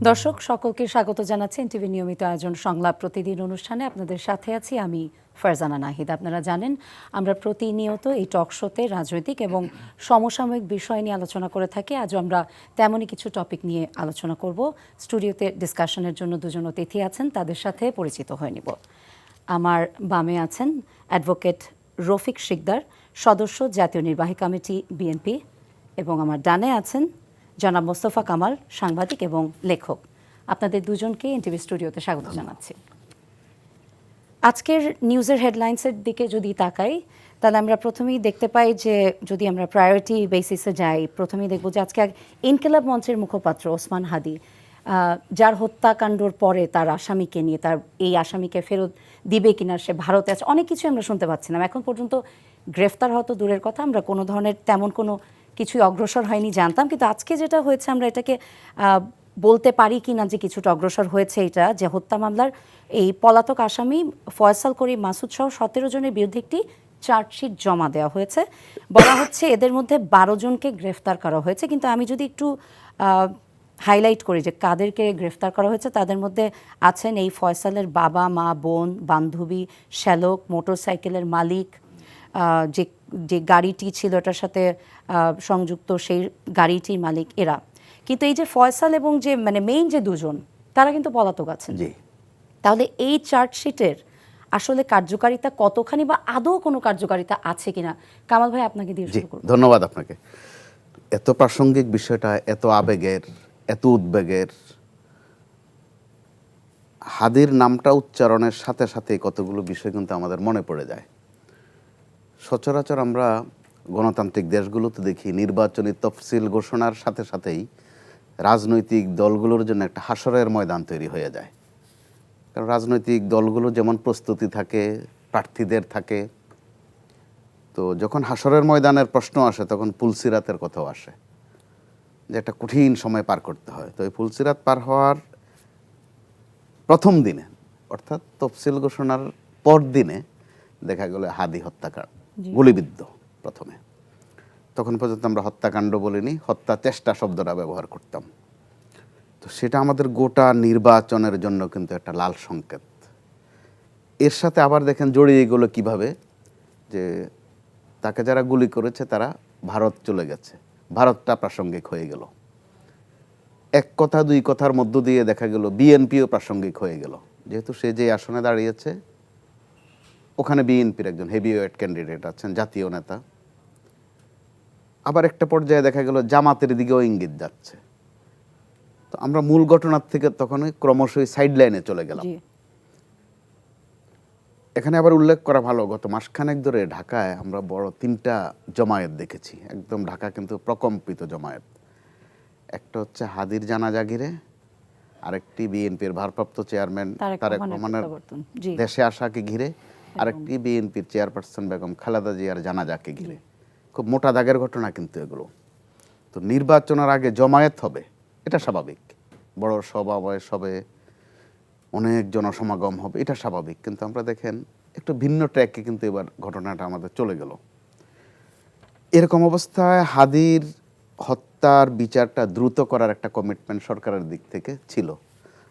দর্শক সকলকে স্বাগত জানাচ্ছি এনটিভি নিয়মিত আয়োজন সংলাপ প্রতিদিন অনুষ্ঠানে আপনাদের সাথে আছি আমি ফারজানা নাহিদ। আপনারা জানেন আমরা প্রতিনিয়ত এই টক শোতে রাজনৈতিক এবং সমসাময়িক বিষয় নিয়ে আলোচনা করে থাকি। আজও আমরা তেমনই কিছু টপিক নিয়ে আলোচনা করব। স্টুডিওতে ডিসকাশনের জন্য দুজন অতিথি আছেন, তাদের সাথে পরিচিত হয়ে নিব। আমার বামে আছেন অ্যাডভোকেট রফিক শিকদার, সদস্য জাতীয় নির্বাহী কমিটি বিএনপি, এবং আমার ডানে আছেন জনাব মোস্তফা কামাল, সাংবাদিক এবং লেখক। আপনাদের দুজনকে এনটিভি স্টুডিওতে স্বাগত জানাচ্ছি। আজকের নিউজের হেডলাইন্সের দিকে যদি তাকাই তাহলে আমরা প্রথমেই দেখতে পাই যে যদি আমরা প্রায়োরিটি বেসিসে যাই, প্রথমেই দেখব যে আজকে ইনকিলাব মঞ্চের মুখপাত্র ওসমান হাদি, যার হত্যাকাণ্ডর পরে তার আসামিকে নিয়ে, তার এই আসামিকে ফেরত দিবে কিনা, সে ভারতে আছে, অনেক কিছু আমরা শুনতে পাচ্ছিলাম। এখন পর্যন্ত গ্রেফতার হয়তো দূরের কথা, আমরা কোনো ধরনের তেমন কোনো কিছুই অগ্রসর হয়নি জানতাম, কিন্তু আজকে যেটা হয়েছে আমরা এটাকে বলতে পারি কি না যে কিছুটা অগ্রসর হয়েছে। এটা যে হত্যা মামলার এই পলাতক আসামি ফয়সাল করিম মাসুদ সহ 17 জনের বিরুদ্ধে একটি চার্জশিট জমা দেওয়া হয়েছে। বলা হচ্ছে এদের মধ্যে 12 জনকে গ্রেফতার করা হয়েছে, কিন্তু আমি যদি একটু হাইলাইট করি যে কাদেরকে গ্রেফতার করা হয়েছে, তাদের মধ্যে আছেন এই ফয়সালের বাবা, মা, বোন, বান্ধবী, শ্যালক, মোটরসাইকেলের মালিক, যে যে গাড়িটি ছিল এটার সাথে সংযুক্ত সেই গাড়িটির মালিক এরা। কিন্তু এই যে ফয়সাল এবং যে মানে মেইন যে দুজন, তারা কিন্তু পলাতক আছেন। তাহলে এই চার্জশিটের আসলে কার্যকারিতা কতখানি, বা আদৌ কোনো কার্যকারিতা আছে কিনা? কামাল ভাই, আপনাকে দিয়ে শুরু করব। ধন্যবাদ আপনাকে। এত প্রাসঙ্গিক বিষয়টা, এত আবেগের, এত উদ্বেগের, হাদির নামটা উচ্চারণের সাথে সাথে কতগুলো বিষয় কিন্তু আমাদের মনে পড়ে যায়। সচরাচর আমরা গণতান্ত্রিক দেশগুলোতে দেখি নির্বাচনী তফসিল ঘোষণার সাথে সাথেই রাজনৈতিক দলগুলোর জন্য একটা হাসরের ময়দান তৈরি হয়ে যায়। কারণ রাজনৈতিক দলগুলো যেমন প্রস্তুতি থাকে, প্রার্থীদের থাকে, তো যখন হাসরের ময়দানের প্রশ্ন আসে তখন পুলসিরাতের কথাও আসে, যে একটা কঠিন সময় পার করতে হয়। তো এই পুলসিরাত পার হওয়ার প্রথম দিনে, অর্থাৎ তফসিল ঘোষণার পর দিনে দেখা গেল হাদি হত্যাকাণ্ড, গুলিবিদ্ধ প্রথমে। তখন পর্যন্ত আমরা হত্যাকাণ্ড বলিনি, হত্যা চেষ্টা শব্দটা ব্যবহার করতাম। তো সেটা আমাদের গোটা নির্বাচনের জন্য কিন্তু একটা লাল সংকেত। এর সাথে আবার দেখেন জড়িয়ে গেলো কিভাবে, যে তাকে যারা গুলি করেছে তারা ভারত চলে গেছে, ভারতটা প্রাসঙ্গিক হয়ে গেল। এক কথা দুই কথার মধ্য দিয়ে দেখা গেল বিএনপিও প্রাসঙ্গিক হয়ে গেল, যেহেতু সে যে আসনে দাঁড়িয়েছে ওখানে বিএনপির একজন হেভিওয়েট ক্যান্ডিডেট আছেন, জাতীয় নেতা। আবার একটা পর্যায়ে দেখা গেল জামাতের দিকেও ইঙ্গিত যাচ্ছে। তো আমরা মূল ঘটনার থেকে তখনই ক্রমশই সাইড লাইনে চলে গেলাম। এখানে আবার উল্লেখ করা ভালো, গত মাসখানেক ধরে ঢাকায় আমরা বড় 3টা জমায়েত দেখেছি, একদম ঢাকা কিন্তু প্রকম্পিত জমায়েত। একটা হচ্ছে হাদির জানাজা ঘিরে, আরেকটি বিএনপির ভারপ্রাপ্ত চেয়ারম্যান তারেক রহমানের দেশে আসাকে ঘিরে, আরেকটি বিএনপির চেয়ারপারসন বেগম খালেদা জিয়ার জানাজাকে ঘিরে। খুব মোটা দাগের ঘটনা কিন্তু এগুলো। তো নির্বাচনের আগে জমায়েত হবে, এটা স্বাভাবিক, বড় সমাবেশ হবে, অনেক জনসমাগম হবে, এটা স্বাভাবিক। কিন্তু আমরা দেখেন একটু ভিন্ন ট্র্যাকে কিন্তু এবার ঘটনাটা আমাদের চলে গেল। এরকম অবস্থায় হাদির হত্যার বিচারটা দ্রুত করার একটা কমিটমেন্ট সরকারের দিক থেকে ছিল,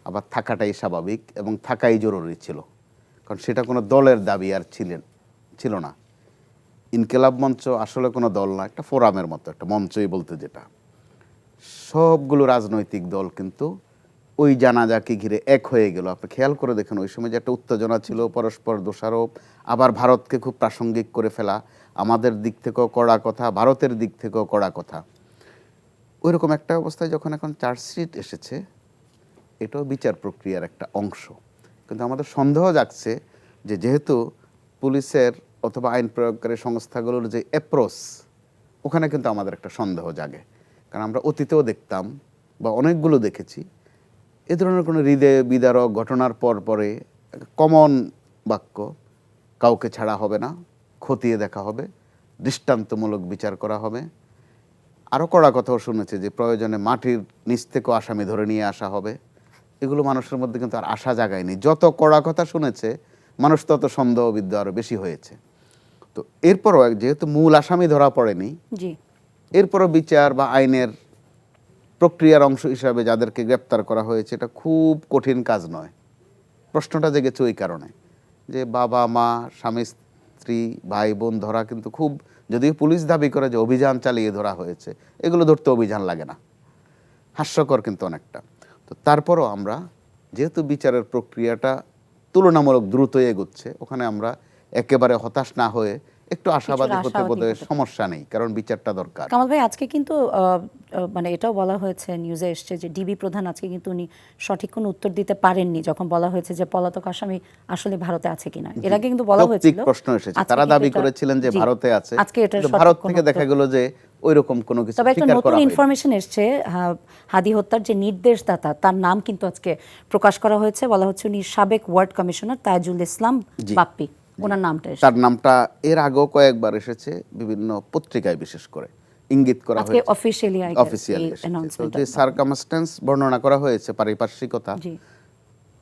আবার থাকাটাই স্বাভাবিক এবং থাকাই জরুরি ছিল, কারণ সেটা কোনো দলের দাবি আর ছিল না। ইনকিলাব মঞ্চ আসলে কোনো দল না, একটা ফোরামের মতো একটা মঞ্চই বলতে, যেটা সবগুলো রাজনৈতিক দল কিন্তু ওই জানাজাকে ঘিরে এক হয়ে গেল। আপনি খেয়াল করে দেখেন ওই সময় যে একটা উত্তেজনা ছিল, পরস্পর দোষারোপ, আবার ভারতকে খুব প্রাসঙ্গিক করে ফেলা, আমাদের দিক থেকেও কড়া কথা, ভারতের দিক থেকেও কড়া কথা। ওই রকম একটা অবস্থায় যখন এখন চার্জশিট এসেছে, এটাও বিচার প্রক্রিয়ার একটা অংশ। কিন্তু আমাদের সন্দেহ জাগছে যে যেহেতু পুলিশের অথবা আইন প্রয়োগকারী সংস্থাগুলোর যে অ্যাপ্রোচ, ওখানে কিন্তু আমাদের একটা সন্দেহ জাগে। কারণ আমরা অতীতেও দেখতাম বা অনেকগুলো দেখেছি, এ ধরনের কোনো হৃদয় বিদারক ঘটনার পরে কমন বাক্য, কাউকে ছাড়া হবে না, খতিয়ে দেখা হবে, দৃষ্টান্তমূলক বিচার করা হবে। আরও কড়া কথাও শুনেছে যে প্রয়োজনে মাটির নিচ থেকেও আসামি ধরে নিয়ে আসা হবে। এগুলো মানুষের মধ্যে কিন্তু আর আশা জাগায়নি। যত কড়া কথা শুনেছে মানুষ তত সন্দেহবিদ্যা আরও বেশি হয়েছে। তো এরপরও যেহেতু মূল আসামি ধরা পড়েনি, এরপরও বিচার বা আইনের প্রক্রিয়ার অংশ হিসাবে যাদেরকে গ্রেপ্তার করা হয়েছে এটা খুব কঠিন কাজ নয়। প্রশ্নটা জেগেছে ওই কারণে যে বাবা মা স্বামী স্ত্রী ভাই বোন ধরা কিন্তু খুব, যদিও পুলিশ দাবি করে যে অভিযান চালিয়ে ধরা হয়েছে, এগুলো ধরতে অভিযান লাগে না, হাস্যকর কিন্তু অনেকটা। তো তারপরও আমরা যেহেতু বিচারের প্রক্রিয়াটা তুলনামূলক দ্রুত এগোচ্ছে, ওখানে আমরা একেবারে হতাশ না হয়ে একটু আশাবাদী হতে বোধহয় সমস্যা নেই, কারণ বিচারটা দরকার। কামাল ভাই, আজকে কিন্তু মানে এটাও বলা হয়েছে, নিউজে এসছে যে ডিবি প্রধান আজকে কিন্তু উনি সঠিক কোনো উত্তর দিতে পারেননি যখন বলা হয়েছে যে পলাতক আসামি আসলে ভারতে আছে কিনা। এর আগে কিন্তু বলা হয়েছিল, প্রশ্ন এসেছে, তারা দাবি করেছিলেন যে ভারতে আছে, আজকে এটা ভারত থেকে দেখা গেল যে ওইরকম কোনো কিছু তবে একটা স্বীকার নতুন করা ইনফরমেশন এসছে, হাদি হত্যার যে নির্দেশদাতা তার নাম কিন্তু আজকে প্রকাশ করা হয়েছে। বলা হচ্ছে উনি সাবেক ওয়ার্ড কমিশনার তাজুল ইসলাম বাপ্পি, ওনার নামটা এসেছে। তার নামটা এর আগেও কয়েকবার এসেছে বিভিন্ন পত্রিকায়, বিশেষ করে ইঙ্গিত করা আজকে হয়েছে অফিশিয়ালি অ্যানাউন্সমেন্ট, যে সারকামস্টেন্স বর্ণনা করা হয়েছে, পারিপার্শ্বিকতা,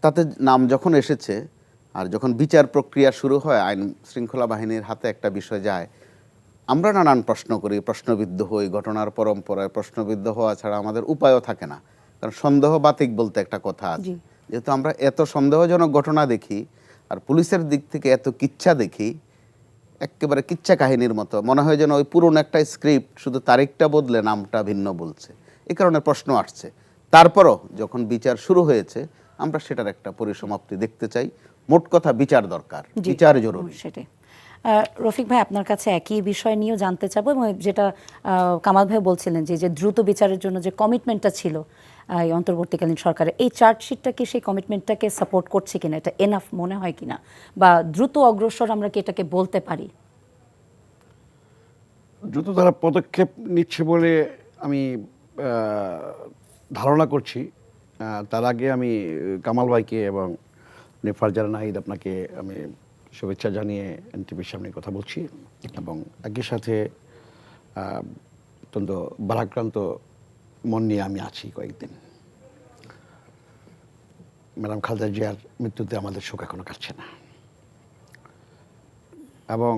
তাতে নাম যখন এসেছে আর যখন বিচার প্রক্রিয়া শুরু হয়, আইন শৃঙ্খলা বাহিনীর হাতে একটা বিষয় যায়, আমরা নানান প্রশ্ন করি, প্রশ্নবিদ্ধ হই, ঘটনার পরম্পরায় প্রশ্নবিদ্ধ হওয়া ছাড়া আমাদের উপায়ও থাকে না, কারণ সন্দেহ বাতিক বলতে একটা কথা আছে। যেহেতু আমরা এত সন্দেহজনক ঘটনা দেখি আর পুলিশের দিক থেকে এত কিচ্ছা দেখি, একেবারে কিচ্ছা কাহিনীর মতো মনে হয় যেন ওই পুরনো একটা স্ক্রিপ্ট, শুধু তারিখটা বদলে নামটা ভিন্ন বলছে, এই কারণে প্রশ্ন আসছে। তারপরও যখন বিচার শুরু হয়েছে আমরা সেটার একটা পরিসমাপ্তি দেখতে চাই। মোট কথা বিচার দরকার, বিচার জরুরি। সেটাই। রফিক ভাই, আপনার কাছে একই বিষয় নিয়েও জানতে চাবো, এবং যেটা কামাল ভাই বলছিলেন যে দ্রুত বিচারের জন্য যে কমিটমেন্টটা ছিল এই অন্তর্বর্তীকালীন সরকারের, এই চার্জশিটটা কি সেই কমিটমেন্টটাকে সাপোর্ট করছে কিনা, এটা এনাফ মনে হয় কিনা, বা দ্রুত অগ্রসর আমরা কি এটাকে বলতে পারি? দ্রুত তারা পদক্ষেপ নিচ্ছে বলে আমি ধারণা করছি। তার আগে আমি কামাল ভাইকে এবং ফারজানা নাহিদ আপনাকে আমি শুভেচ্ছা জানিয়ে এনটিভির সামনে কথা বলছি, এবং একই সাথে অত্যন্ত ভারাক্রান্ত মন নিয়ে আমি আছি কয়েকদিন। ম্যাডাম খালেদা জিয়ার মৃত্যুতে আমাদের শোক এখনো কাটছে না, এবং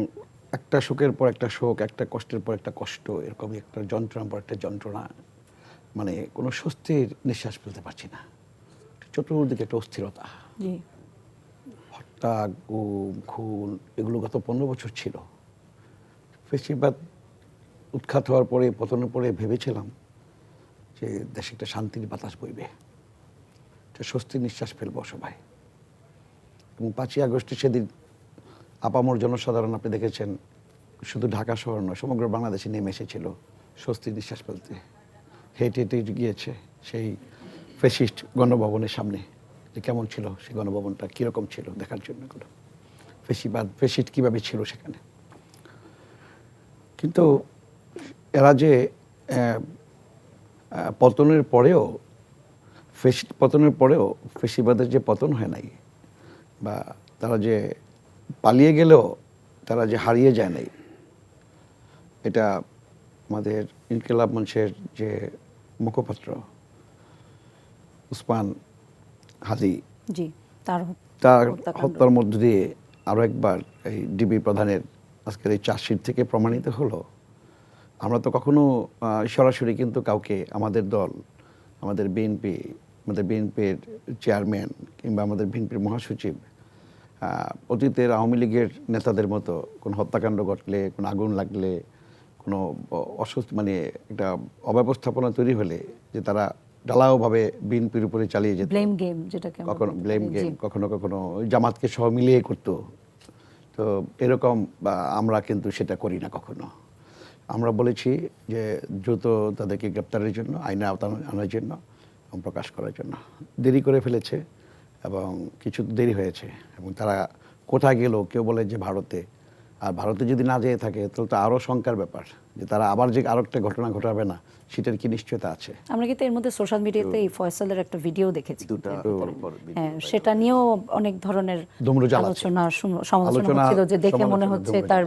একটা শোকের পর একটা শোক, একটা কষ্টের পর একটা কষ্ট, এরকমই একটা যন্ত্রণার পর একটা যন্ত্রণা, মানে কোনো স্বস্তির নিঃশ্বাস ফেলতে পারছি না। চতুর্দিকে একটা অস্থিরতা, হত্যা, গুম, খুন, এগুলো গত 15 বছর ছিল। ফেসিবাদ উৎখাত হওয়ার পরে, পতনের পরে ভেবেছিলাম যে দেশে একটা শান্তির বাতাস বইবে, একটা স্বস্তির নিঃশ্বাস ফেলবো সবাই। এবং 5ই আগস্টে সেদিন আপামর জনসাধারণ, আপনি দেখেছেন, শুধু ঢাকা শহর নয়, সমগ্র বাংলাদেশে নেমে এসেছিল স্বস্তির নিঃশ্বাস ফেলতে। হেঁটে হেঁটে গিয়েছে সেই ফ্যাসিস্ট গণভবনের সামনে, যে কেমন ছিল সেই গণভবনটা, কীরকম ছিল দেখার জন্য, ফ্যাসিস্ট কীভাবে ছিল সেখানে। কিন্তু এরা যে পতনের পরেও, পতনের পরেও ফ্যাসিবাদের যে পতন হয় নাই, বা তারা যে পালিয়ে গেলেও তারা যে হারিয়ে যায় নাই, এটা আমাদের ইনকিলাব মঞ্চের যে মুখপাত্র ওসমান হাদি, তার হত্যার মধ্য দিয়ে আরও একবার এই ডিবি প্রধানের আজকের এই চার্জশিট থেকে প্রমাণিত হলো। আমরা তো কখনো সরাসরি কিন্তু কাউকে, আমাদের দল, আমাদের বিএনপি, আমাদের বিএনপির চেয়ারম্যান কিংবা আমাদের বিএনপির মহাসচিব অতীতের আওয়ামী লীগের নেতাদের মতো কোনো হত্যাকাণ্ড ঘটলে, কোনো আগুন লাগলে, কোনো মানে একটা অব্যবস্থাপনা তৈরি হলে যে তারা ঢালাওভাবে বিএনপির উপরে চালিয়ে যেত, ব্লেম গেম, যেটাকে কখনো ব্লেম গেম, কখনো কখনো জামাতকে সহ মিলিয়ে করতো। তো এরকম আমরা কিন্তু সেটা করি না কখনো। আমরা বলেছি যে দ্রুত তাদেরকে গ্রেপ্তারের জন্য, আইনে আওতায় আনার জন্য এবং প্রকাশ করার জন্য। দেরি করে ফেলেছে এবং কিছু দেরি হয়েছে, এবং তারা কোথায় গেল, কেউ বলে যে ভারতে, আর ভারতে যদি না যেয়ে থাকে তাহলে তো আরও শঙ্কার ব্যাপার যে তারা আবার যে আরও একটা ঘটনা ঘটাবে না, সেটার কি নিশ্চয়তা আছে? আমরা কিন্তু এর মধ্যে সোশ্যাল মিডিয়াতে এই ফয়সালের একটা ভিডিও দেখেছি, হ্যাঁ, সেটা নিয়েও অনেক ধরনের আলোচনা সমালোচনা ছিল, যে দেখে মনে হচ্ছে তার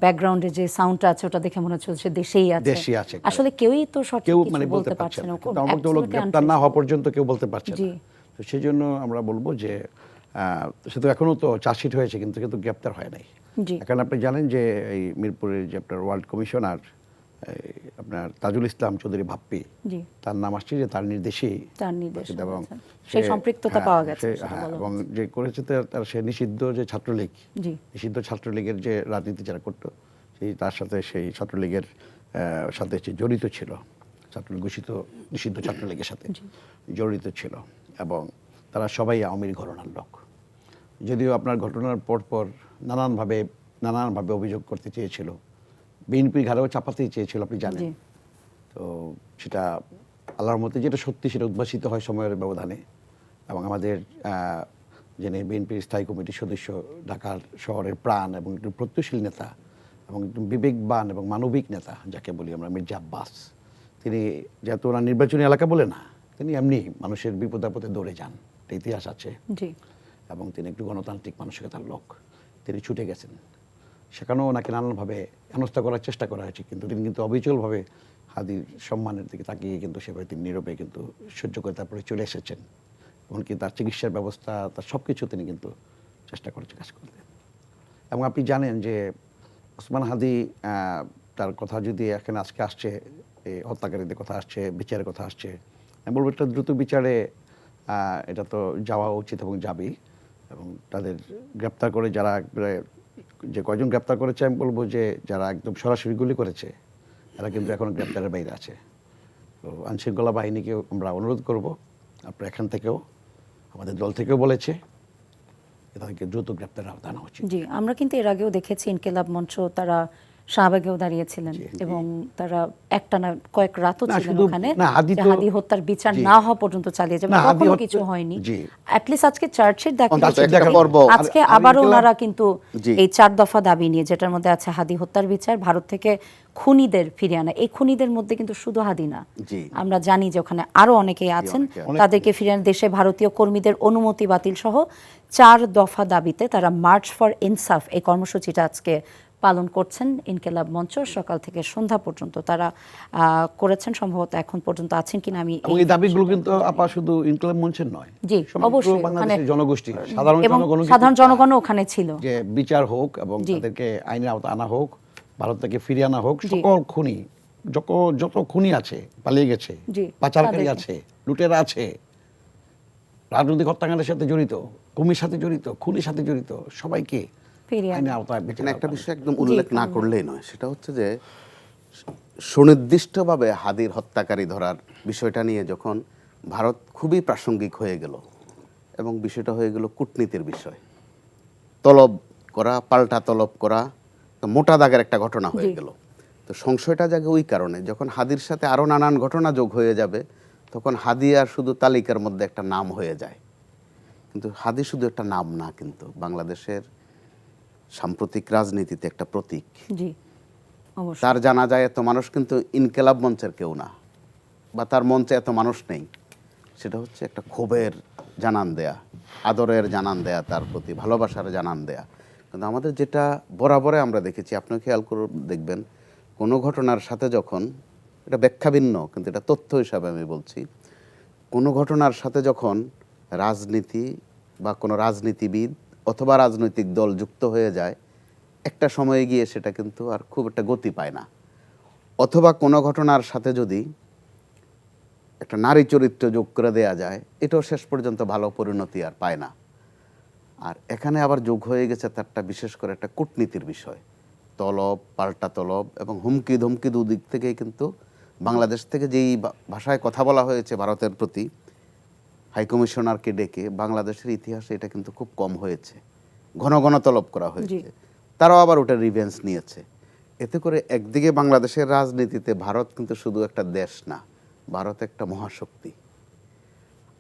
ব্যাকগ্রাউন্ডে যে সাউন্ডটা আছে ওটা দেখে মনে হচ্ছে সে দেশেই আছে। আসলে কেউই তো সঠিক কিছু বলতে পারছে না, গ্রেপ্তার না হওয়া পর্যন্ত কেউ বলতে পারছে না। তো সেই জন্য আমরা বলবো যে শুধু এখনো তো চার্জশিট হয়েছে, কিন্তু গ্রেপ্তার হয় নাই। এখন আপনি জানেন যে এই মিরপুরের যে আপনার ওয়ার্ল্ড কমিশনার আপনার তাজুল ইসলাম চৌধুরী ভাপ্পি, জি, তার নাম আসছে যে তার নির্দেশেই তার নির্দেশ এবং সেই সে- সম্পৃক্ততা হ্যাঁ, পাওয়া গেছে সে- সেটা হ্যাঁ, বলা এবং হচ্ছে। যে করেছে তার সে নিষিদ্ধ যে ছাত্রলীগ, জি, নিষিদ্ধ ছাত্রলীগের যে রাজনীতি যারা করতো সেই তার সাথে সেই ছাত্রলীগের সাথে সে জড়িত ছিল, ছাত্রলীগ ঘোষিত নিষিদ্ধ ছাত্রলীগের সাথে জড়িত ছিল এবং তারা সবাই আওয়ামী লীগ ঘরানার লোক। যদিও আপনার ঘটনার পরপর নানানভাবে অভিযোগ করতে চেয়েছিল, বিএনপির ঘাড়েও চাপাতেই চেয়েছিল, আপনি জানেন। জি, তো সেটা আল্লাহর মতে যেটা সত্যি সেটা উদ্ভাসিত হয় সময়ের ব্যবধানে এবং আমাদের যিনি বিএনপির স্থায়ী কমিটির সদস্য, ঢাকার শহরের প্রাণ এবং একটু প্রত্যয়শীল নেতা এবং একটু বিবেকবান এবং মানবিক নেতা যাকে বলি আমরা, মির্জা আব্বাস, তিনি যেহেতু ওনার নির্বাচনী এলাকা বলে না, তিনি এমনি মানুষের বিপদ আপদে দৌড়ে যান, একটা ইতিহাস আছে জি, এবং তিনি একটু গণতান্ত্রিক মানসিকতার লোক। তিনি ছুটে গেছেন, সেখানেও ওনাকে নানানভাবে হেনস্থা করার চেষ্টা করা হয়েছে, কিন্তু তিনি কিন্তু অবিচলভাবে হাদির সম্মানের দিকে তাকিয়ে কিন্তু সেভাবে তিনি নীরবে কিন্তু সহ্য করে তারপরে চলে এসেছেন। এমনকি তার চিকিৎসার ব্যবস্থা, তার সব কিছু তিনি কিন্তু চেষ্টা করেছে কাজ করতে। এবং আপনি জানেন যে ওসমান হাদি, তার কথা যদি এখানে আজকে আসছে, এই হত্যাকারীদের কথা আসছে, বিচারের কথা আসছে, আমি বলবো একটা দ্রুত বিচারে এটা তো যাওয়া উচিত এবং যাবেই। এবং তাদের গ্রেপ্তার করে যারা একবারে, যে কয়জন গ্রেপ্তার করেছে, আমি বলবো যে যারা একদম সরাসরি গুলি করেছে এরা কিন্তু এখন গ্রেপ্তারের বাইরে আছে। তো আইনশৃঙ্খলা বাহিনীকে আমরা অনুরোধ করব, আপনারা এখান থেকেও, আমাদের দল থেকেও বলেছে তাদেরকে দ্রুত গ্রেপ্তারের আওতায় আনা উচিত। জি, আমরা কিন্তু এর আগেও দেখেছি ইনকিলাব মঞ্চ তারা শাহবাগেও দাঁড়িয়েছিলেন এবং তারা একটানা কয়েক রাতও না, ছিলেন শুধু ওখানে, না, হাদি যে তো- হাদি হত্যার বিচার জি। না হওয়া পর্যন্ত চালিয়ে যাবে, না, হাদি কখনো হত্যা- কিছু হয়নি। জি। অ্যাটলিস্ট আজকে চার্জশিট দেখা অন্তত গেছে, একটা পর্ব। আজকে আর আবারও ইনকিলাব- ওনারা কিন্তু জি। এই 4 দফা দাবি নিয়ে, যেটার মধ্যে আছে হাদি হত্যার বিচার, ভারত থেকে খুনিদের ফিরিয়ে আনা। এই খুনিদের মধ্যে কিন্তু শুধু হাদি না, জি। আমরা জানি যে ওখানে আরো অনেকেই আছেন, অনেকে আছেন। তাদেরকে ফিরিয়ে আনা, দেশে ভারতীয় কর্মীদের অনুমতি বাতিল সহ 4 দফা দাবিতে তারা মার্চ ফর ইনসাফ এই কর্মসূচিটা আজকে পালন করছেন। ইনকিলাব মঞ্চ সকাল থেকে সন্ধ্যা পর্যন্ত তারা করেছেন, সম্ভবত এখন পর্যন্ত আছেন কিনা আমি এবং এই দাবিগুলো কিন্তু আপা শুধু ইনকিলাব মঞ্চের নয়, জি, সমগ্র অবশ্যই বাংলাদেশের ওখানে- জনগোষ্ঠী, সাধারণ এবং জনগণ সাধারণ জনগণও ওখানে ছিল। যে বিচার হোক এবং জি। তাদেরকে আইনের আওতা আনা হোক, ভারত থেকে ফিরিয়ে আনা হোক, জি। সকল খুনি, যত খুনি আছে, পালিয়ে গেছে, জি, পাচারকারী তাদেরকে। আছে, লুটেরা আছে, রাজনৈতিক হত্যাকাণ্ডের সাথে জড়িত, কুমির সাথে জড়িত, খুনির সাথে জড়িত, সবাইকে ফিরিয়ে আনা। আইনের আওতায় এখানে বিচারের একটা আওতায় বিষয় একদম উল্লেখ না করলেই নয়, সেটা হচ্ছে যে সুনির্দিষ্টভাবে হাদির হত্যাকারী ধরার বিষয়টা নিয়ে যখন ভারত খুবই প্রাসঙ্গিক হয়ে গেল এবং বিষয়টা হয়ে গেল কূটনীতির বিষয়, তলব করা, পাল্টা তলব করা, তো মোটা দাগের একটা ঘটনা হয়ে জি। গেল। তো সংশয়টা জাগে ওই কারণে, যখন হাদির সাথে আরও নানান ঘটনা যোগ হয়ে যাবে তখন হাদি আর শুধু তালিকার মধ্যে একটা নাম হয়ে যায়। কিন্তু হাদি শুধু একটা নাম না, কিন্তু বাংলাদেশের সাম্প্রতিক রাজনীতিতে একটা প্রতীক। জি, অবশ্যই। তার জানা যায় এত মানুষ কিন্তু ইনকিলাব মঞ্চের কেউ না, বা তার মঞ্চে এত মানুষ নেই। সেটা হচ্ছে একটা ক্ষোভের জানান দেয়া, আদরের জানান দেয়া, তার প্রতি ভালোবাসার জানান দেয়া। কিন্তু আমাদের যেটা বরাবরে আমরা দেখেছি, আপনিও খেয়াল করে দেখবেন, কোনো ঘটনার সাথে যখন, এটা ব্যাখ্যা ভিন্ন কিন্তু এটা তথ্য হিসাবে আমি বলছি, কোনো ঘটনার সাথে যখন রাজনীতি বা কোনো রাজনীতিবিদ অথবা রাজনৈতিক দল যুক্ত হয়ে যায়, একটা সময়ে গিয়ে সেটা কিন্তু আর খুব একটা গতি পায় না। অথবা কোনো ঘটনার সাথে যদি একটা নারী চরিত্র যোগ করে দেয়া যায়, এটাও শেষ পর্যন্ত ভালো পরিণতি আর পায় না। আর এখানে আবার যোগ হয়ে গেছে তারটা বিশেষ করে একটা কূটনীতির বিষয়, তলব, পাল্টা তলব এবং হুমকি ধমকি দুদিক থেকেই কিন্তু বাংলাদেশ থেকে যেই ভাষায় কথা বলা হয়েছে ভারতের প্রতি, হাইকমিশনারকে ডেকে, বাংলাদেশের ইতিহাসে এটা কিন্তু খুব কম হয়েছে। ঘন ঘন তলব করা হয়েছে, তারাও আবার ওটা রিভেঞ্জ নিয়েছে। এতে করে একদিকে বাংলাদেশের রাজনীতিতে ভারত কিন্তু শুধু একটা দেশ না, ভারত একটা মহাশক্তি।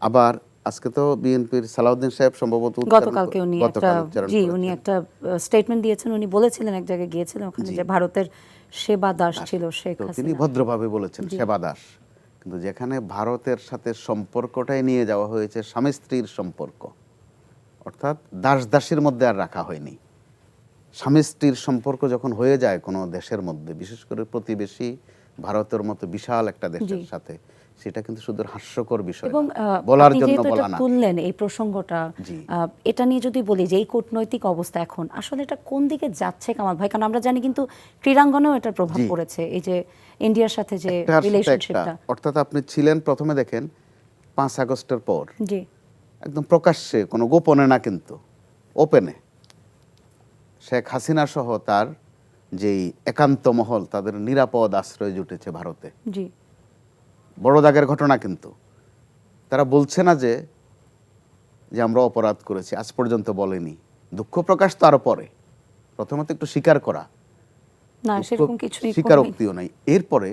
আবার আজকে তো বিএনপির সালাউদ্দিন সাহেব সম্ভবত গতকালকে উনি একটা, জি, উনি একটা স্টেটমেন্ট দিয়েছেন। উনি বলেছিলেন, এক জায়গায় গিয়েছিলেন ওখানে, যে ভারতের সেবা দাস ছিল শেখ তো তিনি হাসিনা। ভদ্রভাবে বলেছেন সেবা দাস, কিন্তু যেখানে ভারতের সাথে সম্পর্কটাই নিয়ে যাওয়া হয়েছে স্বামী স্ত্রীর সম্পর্ক, অর্থাৎ দাস দাসীর মধ্যে আর রাখা হয়নি। স্বামী স্ত্রীর সম্পর্ক যখন হয়ে যায় কোনো দেশের মধ্যে, বিশেষ করে প্রতিবেশী ভারতের মতো বিশাল একটা দেশের সাথে, সেটা কিন্তু শুধু হাস্যকর বিষয় এবং না, বলার আপনি জন্য যেহেতু বলা এটা না। তুললেন এই প্রসঙ্গটা, জি। এটা নিয়ে যদি বলি যে এই কূটনৈতিক অবস্থা এখন আসলে এটা কোন দিকে যাচ্ছে কামাল ভাই? কারণ আমরা জানি কিন্তু ক্রীড়াঙ্গনেও এটার প্রভাব জি। পড়েছে। এই যে ইন্ডিয়ার সাথে যে একটার সাথে একটা, রিলেশনশিপটা। অর্থাৎ আপনি ছিলেন প্রথমে দেখেন 5 আগস্টের পর জি একদম প্রকাশ্যে, কোনো গোপনে না কিন্তু ওপেনে শেখ হাসিনা সহ তার যেই একান্ত মহল তাদের নিরাপদ আশ্রয় জুটেছে ভারতে। জি বড় দাগের ঘটনা কিন্তু তারা বলছে না যে যে আমরা অপরাধ করেছি, আজ পর্যন্ত বলেনি। দুঃখ প্রকাশ তো আরো পরে, প্রথমত একটু স্বীকার করা, না দুঃখ সেরকম কিছুই করিনি। স্বীকারোক্তিও নাই। এরপরে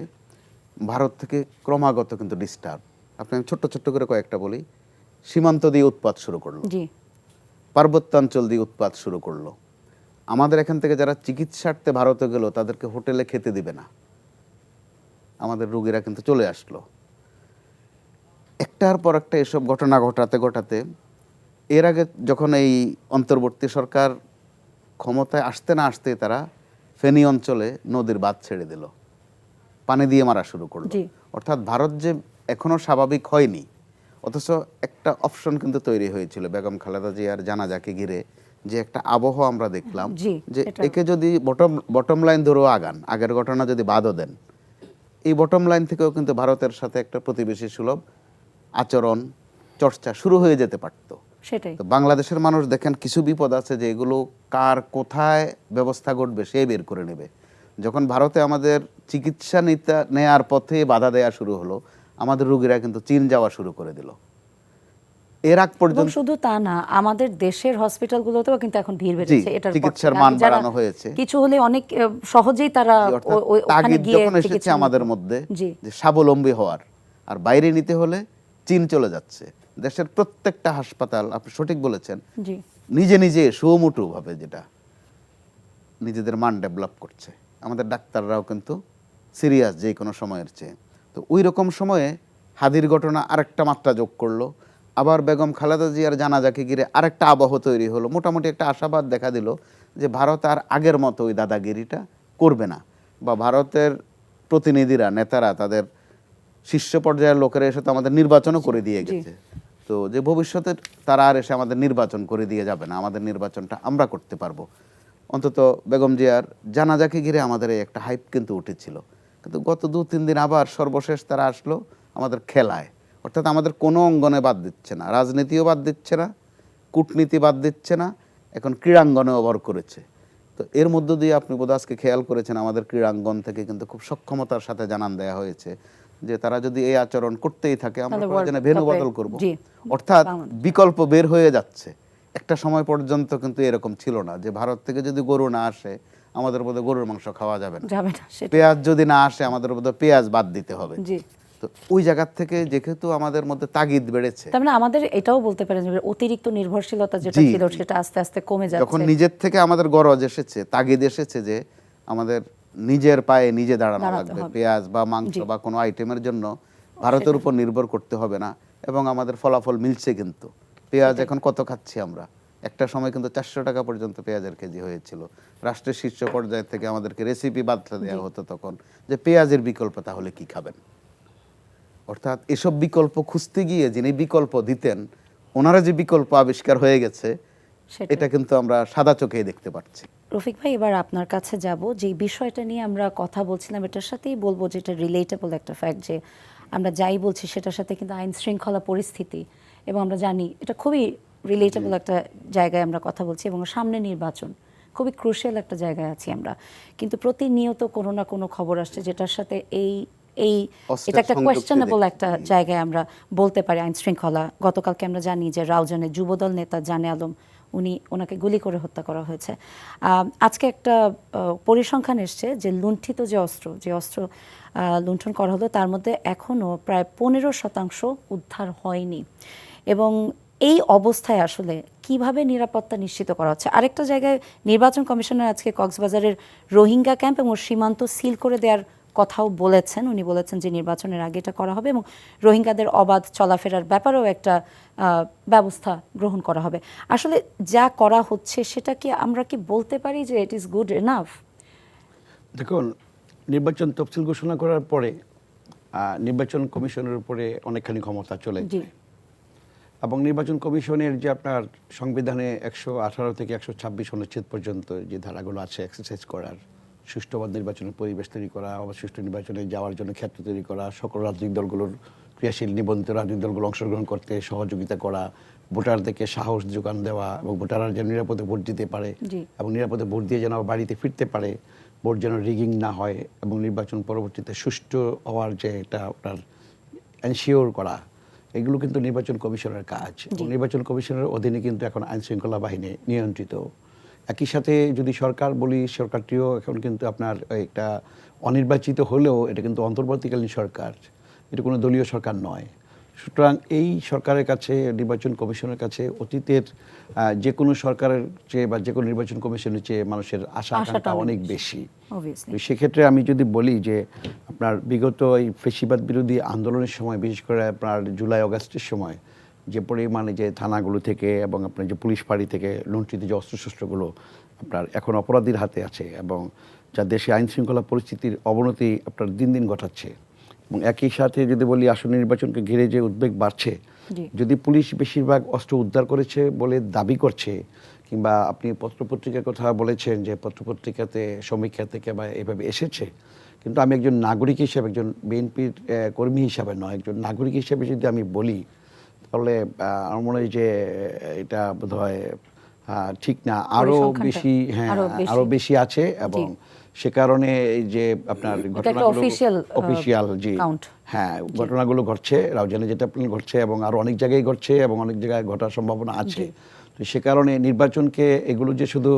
ভারত থেকে ক্রমাগত কিন্তু ডিস্টার্ব, আপনি আমি ছোট্ট ছোট্ট করে কয়েকটা বলি। সীমান্ত দিয়ে উৎপাত শুরু করলো, জি পার্বত্যাঞ্চল দিয়ে উৎপাত শুরু করলো। আমাদের এখান থেকে যারা চিকিৎসার্থে ভারতে গেল তাদেরকে হোটেলে খেতে দিবে না, আমাদের রোগীরা কিন্তু চলে আসলো। একটার পর একটা এসব ঘটনা ঘটাতে ঘটাতে এর আগে যখন এই অন্তর্বর্তী সরকার ক্ষমতায় আসতে না আসতে তারা ফেনী অঞ্চলে নদীর বাঁধ ছেড়ে দিল, পানি দিয়ে মারা শুরু করলো। জি। অর্থাৎ ভারত যে এখনো স্বাভাবিক হয়নি, অথচ একটা অপশন কিন্তু তৈরি হয়েছিল বেগম খালেদা জিয়ার জানাজাকে ঘিরে, যে একটা আবহ আমরা দেখলাম জি, যে এটা- একে যদি বটম লাইন ধরেও আগান, আগের ঘটনা যদি বাদও দেন, এই বটম লাইন থেকেও কিন্তু ভারতের সাথে একটা প্রতিবেশী সুলভ আচরণ চর্চা শুরু হয়ে যেতে পারতো। সেটাই। তো বাংলাদেশের মানুষ দেখেন কিছু বিপদ আছে যে এগুলো কার কোথায় ব্যবস্থা ঘটবে সে বের করে নেবে। যখন ভারতে আমাদের চিকিৎসা নেয়ার পথে বাধা দেয়া শুরু হলো, আমাদের রোগীরা কিন্তু চীন যাওয়া শুরু করে দিল। এর আগ এবং পর্যন্ত শুধু তা না, আমাদের দেশের হসপিটালগুলোতেও কিন্তু এখন ভিড় বেড়েছে এটার পর চিকিৎসার থেকে। মান যারা বাড়ানো হয়েছে। কিছু হলে অনেক সহজেই তারা অর্থাৎ ওখানে তাগিদ গিয়ে যখন এসেছে চিকিৎসা আমাদের নিতে। মধ্যে জি যে স্বাবলম্বী হওয়ার, আর বাইরে নিতে হলে চীন চলে যাচ্ছে। দেশের প্রত্যেকটা হাসপাতাল, আপনি সঠিক বলেছেন, জি নিজে নিজে সুমুটু ভাবে যেটা নিজেদের মান ডেভেলপ করছে। আমাদের ডাক্তাররাও কিন্তু সিরিয়াস যে কোনো সময়ের চেয়ে। তো ওই রকম সময়ে হাদির ঘটনা আরেকটা মাত্রা যোগ করলো। আবার বেগম খালেদা জিয়ার জানাজাকে ঘিরে আরেকটা আবহ তৈরি হলো, মোটামুটি একটা আশাবাদ দেখা দিল যে ভারত আর আগের মতো ওই দাদাগিরিটা করবে না, বা ভারতের প্রতিনিধিরা নেতারা তাদের শীর্ষ পর্যায়ের লোকেরা এসে তো আমাদের নির্বাচনও করে দিয়ে জি। গেছে। তো যে ভবিষ্যতে তারা আর এসে আমাদের নির্বাচন করে দিয়ে যাবে না, আমাদের নির্বাচনটা আমরা করতে পারবো। অন্তত বেগম জিয়ার জানাজাকে ঘিরে আমাদের এই একটা হাইপ কিন্তু উঠেছিল। কিন্তু গত 2-3 দিন আবার সর্বশেষ তারা আসলো আমাদের খেলায়, অর্থাৎ আমাদের কোনো অঙ্গনে বাদ দিচ্ছে না, রাজনীতিও বাদ দিচ্ছে না, কূটনীতি বাদ দিচ্ছে না, এখন ক্রীড়াঙ্গনেও ভর করেছে। তো এর মধ্য দিয়ে আপনি বোধহয় আজকে খেয়াল করেছেন আমাদের ক্রীড়াঙ্গন থেকে কিন্তু খুব সক্ষমতার সাথে জানান দেয়া হয়েছে যে তারা যদি এই আচরণ করতেই থাকে আমরা তাহলে প্রয়োজনে World ভেন্যু Cup-এ, বদল করব। জি, অর্থাৎ বাংলাদেশ। বিকল্প বের হয়ে যাচ্ছে। একটা সময় পর্যন্ত কিন্তু এরকম ছিল না যে ভারত থেকে যদি গরু না আসে আমাদের বোধহয় গরুর মাংস খাওয়া যাবে না, যাবে না সেটা। পেঁয়াজ যদি না আসে আমাদের বোধহয় পেঁয়াজ বাদ দিতে হবে। জি তো ওই জায়গার থেকে যেহেতু আমাদের মধ্যে তাগিদ বেড়েছে, তার মানে আমাদের এটাও বলতে পারেন যে অতিরিক্ত নির্ভরশীলতা যেটা জি, ছিল জি। সেটা আস্তে আস্তে কমে যখন যাচ্ছে। নিজের থেকে আমাদের গরজ এসেছে, তাগিদ এসেছে যে আমাদের নিজের পায়ে নিজে দাঁড়ানো দাঁড়াতে লাগবে, হবে। পেঁয়াজ বা মাংস জি। বা কোনো আইটেমের জন্য ভারতের উপর নির্ভর করতে হবে না। এবং আমাদের ফলাফল মিলছে কিন্তু। পেঁয়াজ এখন কত খাচ্ছি আমরা, একটা সময় কিন্তু 400 টাকা পর্যন্ত পেঁয়াজের কেজি হয়েছিল। রাষ্ট্রের শীর্ষ পর্যায় থেকে আমাদেরকে রেসিপি বার্তা দেওয়া হতো তখন যে পেঁয়াজের বিকল্প তাহলে কি খাবেন। অর্থাৎ এসব বিকল্প খুঁজতে গিয়ে যিনি বিকল্প দিতেন ওনারা যে বিকল্প আবিষ্কার হয়ে গেছে সেটাই। এটা কিন্তু আমরা সাদা চোখেই দেখতে পাচ্ছি। রফিক ভাই, এবার আপনার কাছে যাব, যে বিষয়টা নিয়ে আমরা কথা বলছিলাম এটার সাথেই বলবো যে এটা রিলেটেবল একটা ফ্যাক্ট, যে আমরা যাই বলছি সেটার সাথে কিন্তু আইন শৃঙ্খলা পরিস্থিতি, এবং আমরা জানি এটা খুবই রিলেটেবল একটা জায়গায় আমরা কথা বলছি, এবং সামনে নির্বাচন খুবই ক্রুশিয়াল একটা জায়গায় আছি আমরা। কিন্তু প্রতিনিয়ত কোনো না কোনো খবর আসছে যেটার সাথে এই এই অস্ত্রের এটা একটা সংযোগ কোয়েশ্চেনেবল দেখছি। একটা জায়গায় আমরা বলতে পারি আইন শৃঙ্খলা। গতকালকে আমরা জানি যে রাউজানের যুবদল নেতা জানে আলম ওনাকে গুলি করে হত্যা করা হয়েছে। আজকে একটা পরিসংখ্যান এসছে যে লুণ্ঠিত যে অস্ত্র লুণ্ঠন করা হলো তার মধ্যে এখনও প্রায় 15% উদ্ধার হয়নি। এবং এই অবস্থায় আসলে কিভাবে নিরাপত্তা নিশ্চিত করা হচ্ছে? আরেকটা জায়গায় নির্বাচন কমিশনার আজকে কক্সবাজারের রোহিঙ্গা ক্যাম্প এবং সীমান্ত সিল করে দেওয়ার কথাও বলেছেন। উনি বলেছেন যে নির্বাচনের আগে এটা করা হবে এবং রোহিঙ্গাদের অবাধ চলাফেরার ব্যাপারেও একটা ব্যবস্থা গ্রহণ করা হবে। আসলে যা করা হচ্ছে সেটা কি আমরা কি বলতে পারি যে ইট ইজ গুড এনাফ? দেখুন, নির্বাচন তফসিল ঘোষণা করার পরে নির্বাচন কমিশনের উপরে অনেকখানি ক্ষমতা চলে জি যায়। এবং নির্বাচন কমিশনের যে আপনার সংবিধানে 118 থেকে 126 অনুচ্ছেদ পর্যন্ত যে ধারাগুলো আছে এক্সারসাইজ করার সুষ্ঠুবাদ নির্বাচনের পরিবেশ তৈরি করা, আবার সুষ্ঠু নির্বাচনে যাওয়ার জন্য ক্ষেত্র তৈরি করা, সকল রাজনৈতিক দলগুলোর ক্রিয়াশীল নিবন্ধিত রাজনৈতিক দলগুলো অংশগ্রহণ করতে সহযোগিতা করা, ভোটারদেরকে সাহস যোগান দেওয়া এবং ভোটাররা যেন নিরাপদে ভোট দিতে পারে জি। এবং নিরাপদে ভোট দিয়ে যেন বাড়িতে ফিরতে পারে, ভোট যেন রিগিং না হয় এবং নির্বাচন পরবর্তীতে সুষ্ঠু হওয়ার যে এটা আপনার এনশিওর করা, এগুলো কিন্তু নির্বাচন কমিশনের কাজ। এবং নির্বাচন কমিশনের অধীনে কিন্তু এখন আইন শৃঙ্খলা বাহিনী নিয়ন্ত্রিত। একই সাথে যদি সরকার বলি, সরকারটিও এখন কিন্তু আপনার একটা অনির্বাচিত হলেও এটা কিন্তু অন্তর্বর্তীকালীন সরকার, এটা কোনো দলীয় সরকার নয়। সুতরাং এই সরকারের কাছে, নির্বাচন কমিশনের কাছে অতীতের যে কোনো সরকারের চেয়ে বা যে কোনো নির্বাচন কমিশনের চেয়ে মানুষের আশা আকাঙ্ক্ষা অনেক বেশি। তো সেক্ষেত্রে আমি যদি বলি যে আপনার বিগত এই ফ্যাসিবাদ বিরোধী আন্দোলনের সময়, বিশেষ করে আপনার জুলাই অগাস্টের সময় যে পরিমাণে যে থানাগুলো থেকে এবং আপনার যে পুলিশ ফাঁড়ি থেকে লুণ্ঠিত যে অস্ত্রশস্ত্রগুলো আপনার এখন অপরাধীর হাতে আছে এবং যা দেশে আইন শৃঙ্খলা পরিস্থিতির অবনতি আপনার দিন দিন ঘটাচ্ছে। এবং একই সাথে যদি বলি আসন্ন নির্বাচনকে ঘিরে যে উদ্বেগ বাড়ছে, যদি পুলিশ বেশিরভাগ অস্ত্র উদ্ধার করেছে বলে দাবি করছে, কিংবা আপনি পত্রপত্রিকার কথা বলেছেন যে পত্রপত্রিকাতে সমীক্ষা থেকে বা এভাবে এসেছে, কিন্তু আমি একজন নাগরিক হিসেবে, একজন বিএনপির কর্মী হিসাবে নয়, একজন নাগরিক হিসেবে যদি আমি বলি, তাহলে আমার মনে হয় যে এটা বোধহয় ঠিক না, আরো বেশি, হ্যাঁ আরো বেশি আছে। এবং সে কারণে এই যে আপনার ঘটনাগুলো অফিসিয়াল, জি হ্যাঁ, ঘটনাগুলো ঘটছে, রাউজানে যেটা ঘটছে এবং আরো অনেক জায়গায় ঘটছে এবং অনেক জায়গায় ঘটার সম্ভাবনা আছে। তো সে কারণে নির্বাচনকে এগুলো যে শুধু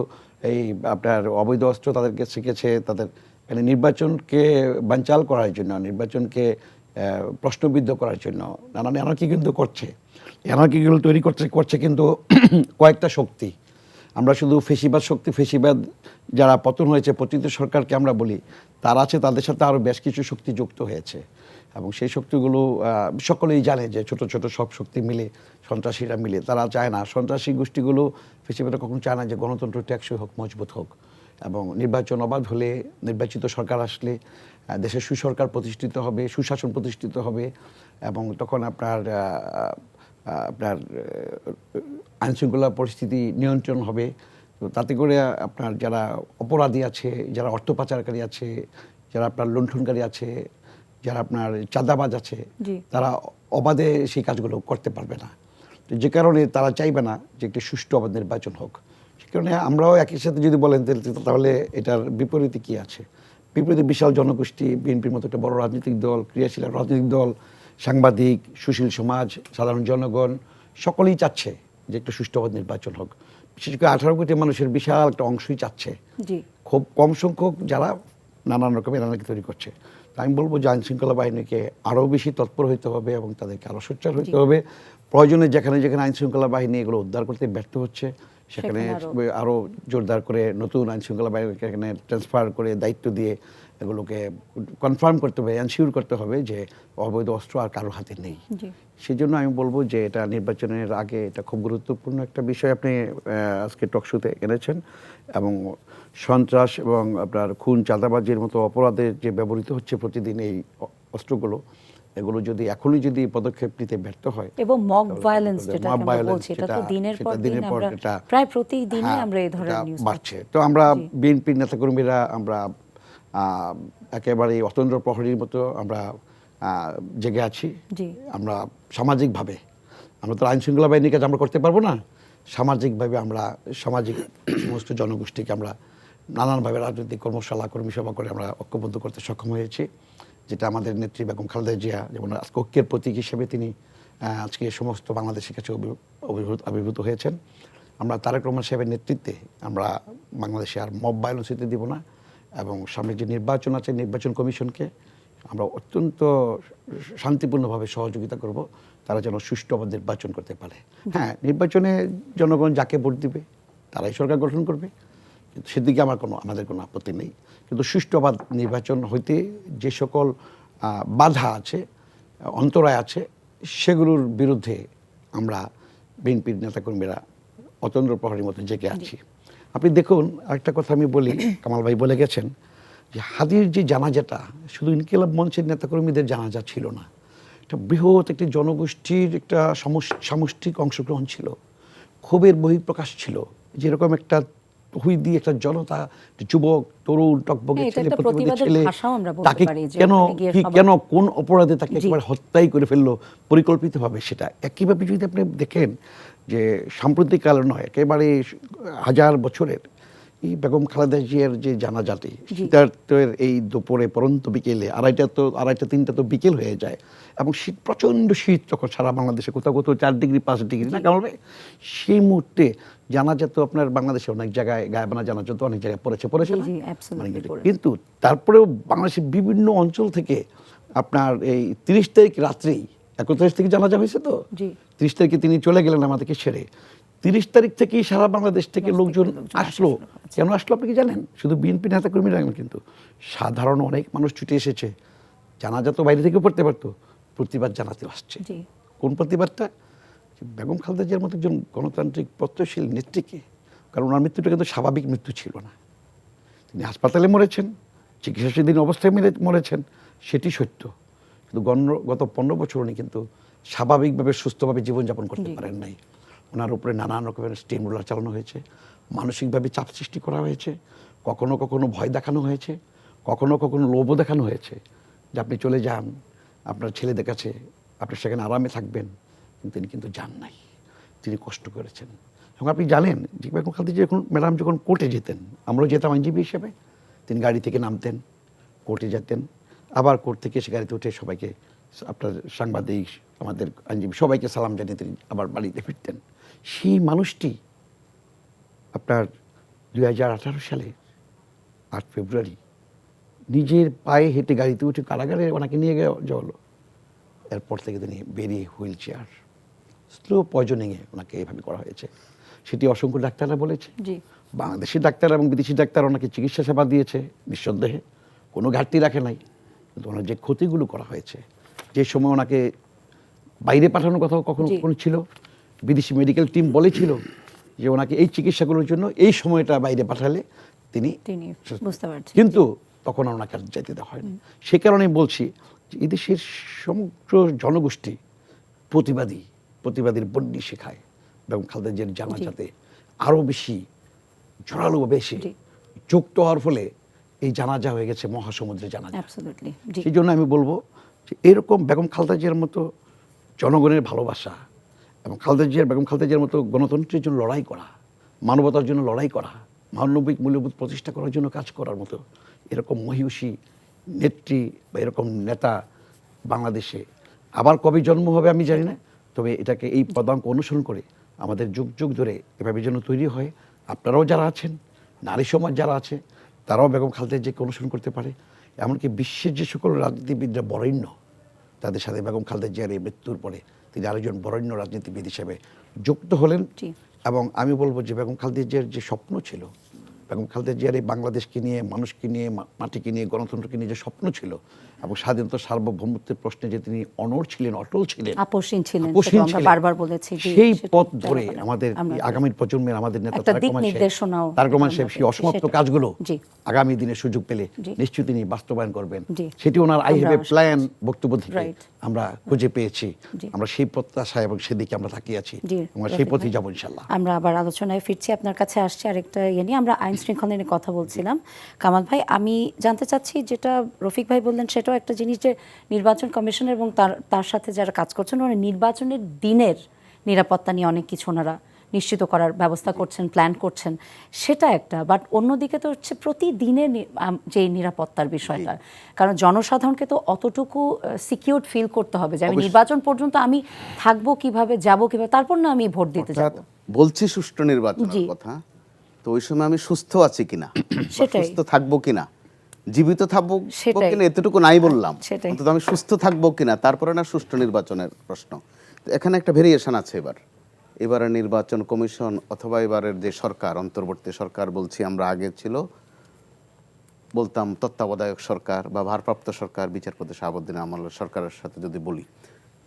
এই আপনার অবৈধ অস্ত্র তাদেরকে শিখেছে, তাদের মানে নির্বাচনকে বানচাল করার জন্য, নির্বাচনকে প্রশ্নবিদ্ধ করার জন্য নানান এনার্কি কিন্তু করছে। এনার্কিগুলো তৈরি করছে কিন্তু কয়েকটা শক্তি। আমরা শুধু ফেসিবাদ শক্তি, ফেসিবাদ যারা পতন হয়েছে, পতিত সরকারকে আমরা বলি, তারা আছে, তাদের সাথে আরও বেশ কিছু শক্তি যুক্ত হয়েছে এবং সেই শক্তিগুলো সকলেই জানে যে ছোট ছোট সব শক্তি মিলে, সন্ত্রাসীরা মিলে, তারা চায় না, সন্ত্রাসী গোষ্ঠীগুলো ফেসিবাদটা কখনো চায় না যে গণতন্ত্র টেকসই হোক, মজবুত হোক এবং নির্বাচন অবাধ হলে, নির্বাচিত সরকার আসলে দেশের সুসরকার প্রতিষ্ঠিত হবে, সুশাসন প্রতিষ্ঠিত হবে এবং তখন আপনার আইনশৃঙ্খলা পরিস্থিতি নিয়ন্ত্রণ হবে। তো তাতে করে আপনার যারা অপরাধী আছে, যারা অর্থ পাচারকারী আছে, যারা আপনার লুণ্ঠনকারী আছে, যারা আপনার চাঁদাবাজ আছে, তারা অবাধে সেই কাজগুলো করতে পারবে না। তো যে কারণে তারা চাইবে না যে একটি সুষ্ঠু অবাধ নির্বাচন হোক। সে কারণে আমরাও একই সাথে যদি বলেন তাহলে এটার বিপরীতে কি আছে? বিপরীতে বিশাল জনগোষ্ঠী, বিএনপির মতো একটা বড় রাজনৈতিক দল, ক্রিয়াশীল রাজনৈতিক দল, সাংবাদিক, সুশীল সমাজ, সাধারণ জনগণ সকলেই চাচ্ছে যে একটা সুষ্ঠু অবাধ নির্বাচন হোক। বিশেষ করে 18 কোটি মানুষের বিশাল একটা অংশই চাচ্ছে। খুব কম সংখ্যক যারা নানান রকমের এনার্কি তৈরি করছে। আমি বলবো যে আইন শৃঙ্খলা বাহিনীকে আরও বেশি তৎপর হইতে হবে এবং তাদেরকে আরও সোচ্চার হইতে হবে। প্রয়োজনে যেখানে যেখানে আইন শৃঙ্খলা বাহিনী এগুলো উদ্ধার করতে ব্যর্থ হচ্ছে, সেখানে আরও জোরদার করে নতুন আইন শৃঙ্খলা বাহিনীকে এখানে ট্রান্সফার করে দায়িত্ব দিয়ে এগুলোকে কনফার্ম করতে হবে, এনশিওর করতে হবে যে অবৈধ অস্ত্র আর কারো হাতে নেই। সেই জন্য আমি বলবো যে এটা নির্বাচনের আগে এটা খুব গুরুত্বপূর্ণ একটা বিষয় আপনি আজকে টকশোতে এনেছেন। এবং সন্ত্রাস এবং আপনার খুন, চাঁদাবাজির মতো অপরাধে যে ব্যবহৃত হচ্ছে প্রতিদিন এই অস্ত্রগুলো, এগুলো যদি এখনই যদি পদক্ষেপ নিতে ব্যর্থ হয়, এবং মক ভায়োলেন্স যেটা আমরা বলছি, এটা তো দিনের পর দিন আমরা প্রায় প্রতিদিনই আমরা এই ধরনের নিউজ বাড়ছে। তো আমরা বিএনপির নেতাকর্মীরা আমরা একেবারে অতন্দ্র প্রহরীর মতো আমরা জেগে আছি। আমরা সামাজিকভাবে, আমরা তো আইন শৃঙ্খলা বাহিনীর কাজ আমরা করতে পারবো না, সামাজিকভাবে আমরা সামাজিক সমস্ত জনগোষ্ঠীকে আমরা নানানভাবে রাজনৈতিক কর্মশালা, কর্মীসভা করে আমরা ঐক্যবদ্ধ করতে সক্ষম হয়েছি, যেটা আমাদের নেত্রী বেগম খালেদা জিয়া যেমন আজকে ঐক্যের প্রতীক হিসেবে তিনি আজকে সমস্ত বাংলাদেশের কাছে আবির্ভূত হয়েছেন। আমরা তারেক রহমান সাহেবের নেতৃত্বে আমরা বাংলাদেশে আর মব ভায়োলেন্স হতে দিব না এবং সামনে যে নির্বাচন আছে, নির্বাচন কমিশনকে আমরা অত্যন্ত শান্তিপূর্ণভাবে সহযোগিতা করব, তারা যেন সুষ্ঠু অবাধ নির্বাচন করতে পারে। হ্যাঁ, নির্বাচনে জনগণ যাকে ভোট দিবে তারাই সরকার গঠন করবে, কিন্তু সেদিকে আমাদের কোনো আপত্তি নেই। কিন্তু সুষ্ঠু অবাধ নির্বাচন হইতে যে সকল বাধা আছে, অন্তরায় আছে, সেগুলোর বিরুদ্ধে আমরা বিএনপির নেতাকর্মীরা অতন্দ্র প্রহরীর মতো জেগে আছি। আপনি দেখুন, আরেকটা কথা আমি বলি, কামাল ভাই বলে গেছেন যে হাদির যে জানাজাটা শুধু ইনকিলাব মঞ্চের নেতাকর্মীদের জানাজা ছিল না, একটা বৃহৎ একটি জনগোষ্ঠীর একটা সামষ্টিক অংশগ্রহণ ছিল, ক্ষোভের বহিঃপ্রকাশ ছিল। যেরকম একটা তৌহিদি একটা জনতা, একটা যুবক তরুণ টকবগে হ্যাঁ, এটা ছেলে, একটা প্রতিবাদী প্রতিবাদের ছেলে, ভাষাও আমরা বলতে তাকে পারি যে কেন ওখানে গিয়ে সবার- কেন কোন অপরাধে তাকে জি। একবার হত্যাই করে ফেললো পরিকল্পিতভাবে, সেটা একইভাবে যদি আপনি দেখেন যে সাম্প্রতিককালে নয়, একেবারে হাজার বছরের এই বেগম খালেদা জিয়ার যে জানাজাটি, শীতার্থের এই দুপুরে পরন্ত বিকেলে আড়াইটা 3টা তো বিকেল হয়ে যায়, এবং শীত, প্রচণ্ড শীত তখন সারা বাংলাদেশে, কোথাও কোথাও 4 ডিগ্রি 5 ডিগ্রি না কেমন, সেই মুহূর্তে জানাজা তো আপনার বাংলাদেশে অনেক জায়গায় গায়েবানা জানাজা তো অনেক জায়গায় পড়েছে না? জি, absolutely মানে পড়েছে। কিন্তু তারপরেও বাংলাদেশের বিভিন্ন অঞ্চল থেকে আপনার এই 30 তারিখ রাত্রেই, 31 থেকে জানাজা হয়েছে তো, জি। 30 তারিখে তিনি চলে গেলেন আমাদেরকে ছেড়ে। 30 তারিখ থেকেই সারা বাংলাদেশ থেকে লোকজন আসলো। কেন আসলো আপনি কি জানেন? শুধু বিএনপি নেতা কর্মীরা না, কিন্তু সাধারণ অনেক মানুষ ছুটে এসেছে। জানাজা তো বাইরে থেকে পড়তে পারতো, প্রতিবাদ জানাতে আসছে। জি। কোন প্রতিবাদটা? যে বেগম খালেদা জিয়ার মতো একজন গণতান্ত্রিক প্রত্যয়শীল নেত্রীকে, কারণ ওনার মৃত্যুটা কিন্তু স্বাভাবিক মৃত্যু ছিল না, তিনি হাসপাতালে মরেছেন, চিকিৎসাধীন অবস্থায় মরেছেন, সেটি সত্য। কিন্তু গত 15 বছর উনি কিন্তু স্বাভাবিকভাবে সুস্থভাবে জীবনযাপন করতে পারেন নাই। ওনার উপরে নানান রকমের স্টিমুলার চালানো হয়েছে, মানসিকভাবে চাপ সৃষ্টি করা হয়েছে, কখনো কখনো ভয় দেখানো হয়েছে, কখনো কখনো লোভও দেখানো হয়েছে যে আপনি চলে যান আপনার ছেলেদের কাছে, আপনি সেখানে আরামে থাকবেন। কিন্তু তিনি কিন্তু যান নাই, তিনি কষ্ট করেছেন। এবং আপনি জানেন যে বেগম খালেদা জিয়া ম্যাডাম যখন কোর্টে যেতেন, আমরাও যেতাম আইনজীবী হিসেবে, তিনি গাড়ি থেকে নামতেন, কোর্টে যেতেন, আবার কোর্ট থেকে এসে গাড়িতে উঠে সবাইকে, আপনার সাংবাদিক, আমাদের আইনজীবী সবাইকে সালাম জানিয়ে তিনি আবার বাড়িতে ফিরতেন। সেই মানুষটি আপনার 2018 সালে 8 ফেব্রুয়ারি নিজের পায়ে হেঁটে গাড়িতে উঠে কারাগারে ওনাকে নিয়ে যাওয়া হলো। এরপর থেকে তিনি বেরিয়ে হুইল চেয়ার, স্লো পয়জনিংয়ে ওনাকে এইভাবে করা হয়েছে। সেটি অসংখ্য ডাক্তাররা বলেছে। জি। বাংলাদেশি ডাক্তার এবং বিদেশি ডাক্তার ওনাকে চিকিৎসা সেবা দিয়েছে নিঃসন্দেহে, কোনো ঘাটতি রাখে নাই। কিন্তু ওনার যে ক্ষতিগুলো করা হয়েছে, যে সময় ওনাকে বাইরে পাঠানোর কথা কখনো জি। কখনো ছিল, বিদেশি মেডিকেল টিম বলেছিল যে ওনাকে এই চিকিৎসাগুলোর জন্য এই সময়টা বাইরে পাঠালে তিনি তিনি বুঝতে পারছি। কিন্তু তখন আর ওনাকে আর যেতে দেওয়া হয়নি। সে কারণেই বলছি যে এদেশের সমগ্র জনগোষ্ঠী প্রতিবাদীর বন্যি শেখায় এবং খালেদা জিয়ার জানাজাতে আরও বেশি জোরালোভাবে এসে জি। যুক্ত হওয়ার ফলে এই জানাজা হয়ে গেছে মহাসমুদ্রে জানাজা। অ্যাবসলিউটলি। জি। সেই জন্য আমি বলবো যে এরকম বেগম খালেদা জিয়ার মতো জনগণের ভালোবাসা এবং বেগম খালেদা জিয়ার মতো গণতন্ত্রের জন্য লড়াই করা, মানবতার জন্য লড়াই করা, মানবিক মূল্যবোধ প্রতিষ্ঠা করার জন্য কাজ করার মতো এরকম মহিষী নেত্রী বা এরকম নেতা বাংলাদেশে আবার কবে জন্ম হবে আমি জানি না, তবে এটাকে এই পদাঙ্ক অনুসরণ করে আমাদের যুগ যুগ ধরে এভাবে যেন তৈরি হয়। আপনারাও যারা আছেন, নারী সমাজ যারা আছে, তারাও বেগম খালেদা জিয়াকে অনুসরণ করতে পারে। এমনকি বিশ্বের যে সকল রাজনীতিবিদরা বরেণ্য, তাদের সাথে বেগম খালেদা জিয়ার এই মৃত্যুর পরে তিনি আরেকজন বরেণ্য রাজনীতিবিদ হিসেবে যুক্ত হলেন। জি। এবং আমি বলবো যে বেগম খালেদা জিয়ার যে স্বপ্ন ছিল, বেগম খালেদা জিয়ার এই বাংলাদেশকে নিয়ে, মানুষকে নিয়ে, মাটিকে নিয়ে, গণতন্ত্রকে নিয়ে যে স্বপ্ন ছিল এবং স্বাধীনতা সার্বভৌমত্বের প্রশ্নে যে তিনি অনড় ছিলেন, অটল ছিলেন, আপোষহীন ছিলেন, আপোষহীন সেটা আমরা ছিলেন, বারবার বলেছি। জি, সেই সেটা পথ জানা ধরে মানে আমাদের আমরা আগামী প্রজন্মের আমাদের নেতা একটা তারেক দিক রহমান নির্দেশনাও সাহেব সেই অসমাপ্ত সেটা। কাজগুলো জি। আগামী দিনে সুযোগ পেলে জি। নিশ্চয়ই তিনি বাস্তবায়ন করবেন। জি। সেটি ওনার আই হ্যাভ এ আমরা প্ল্যান বক্তব্য থেকে Right. আমরা খুঁজে পেয়েছি। জি। আমরা সেই প্রত্যাশা এবং সেদিকে আমরা তাকিয়ে আছি। জি, আমরা সেই রফিক পথেই ভাই। যাবো ইনশাল্লাহ। আমরা আবার আলোচনায় ফিরছি, আপনার কাছে আসছি আরেকটা নিয়ে। আমরা আইন শৃঙ্খলা নিয়ে কথা বলছিলাম। কামাল ভাই, আমি জানতে চাচ্ছি, যেটা রফিক ভাই বললেন সেটাও একটা জিনিস, যে নির্বাচন কমিশন এবং তার সাথে যারা কাজ করছেন, ওরা নির্বাচনের দিনের নিরাপত্তা নিয়ে অনেক কিছু ওনারা নিশ্চিত করার ব্যবস্থা করছেন, প্ল্যান করছেন, সেটা একটা। বাট অন্যদিকে তো হচ্ছে প্রতিদিনের যে নিরাপত্তার বিষয়টা, কারণ জনসাধারণকে তো অতটুকু সিকিউরড ফিল করতে হবে যে আমি নির্বাচন পর্যন্ত আমি থাকবো কিভাবে, যাব কিভাবে, তারপর না আমি ভোট দিতে যাব। বলছি সুষ্ঠু জি। নির্বাচনের কথা, তো ওই সময় আমি সুস্থ আছি কিনা, সেটাই। সুস্থ থাকবো কিনা, জীবিত থাকবো সেটাই। কিনা, এতটুকু নাই বললাম, সেটাই। অন্তত আমি সুস্থ থাকবো কিনা, তারপরে না সুষ্ঠু নির্বাচনের প্রশ্ন। তো এখানে একটা ভেরিয়েশন আছে। এবারের নির্বাচন কমিশন অথবা এবারের যে সরকার, অন্তর্বর্তী সরকার বলছি আমরা, আগে ছিল বলতাম তত্ত্বাবধায়ক সরকার বা ভারপ্রাপ্ত সরকার, বিচারপতি শাহাবুদ্দিন আমলের সরকারের সাথে যদি বলি,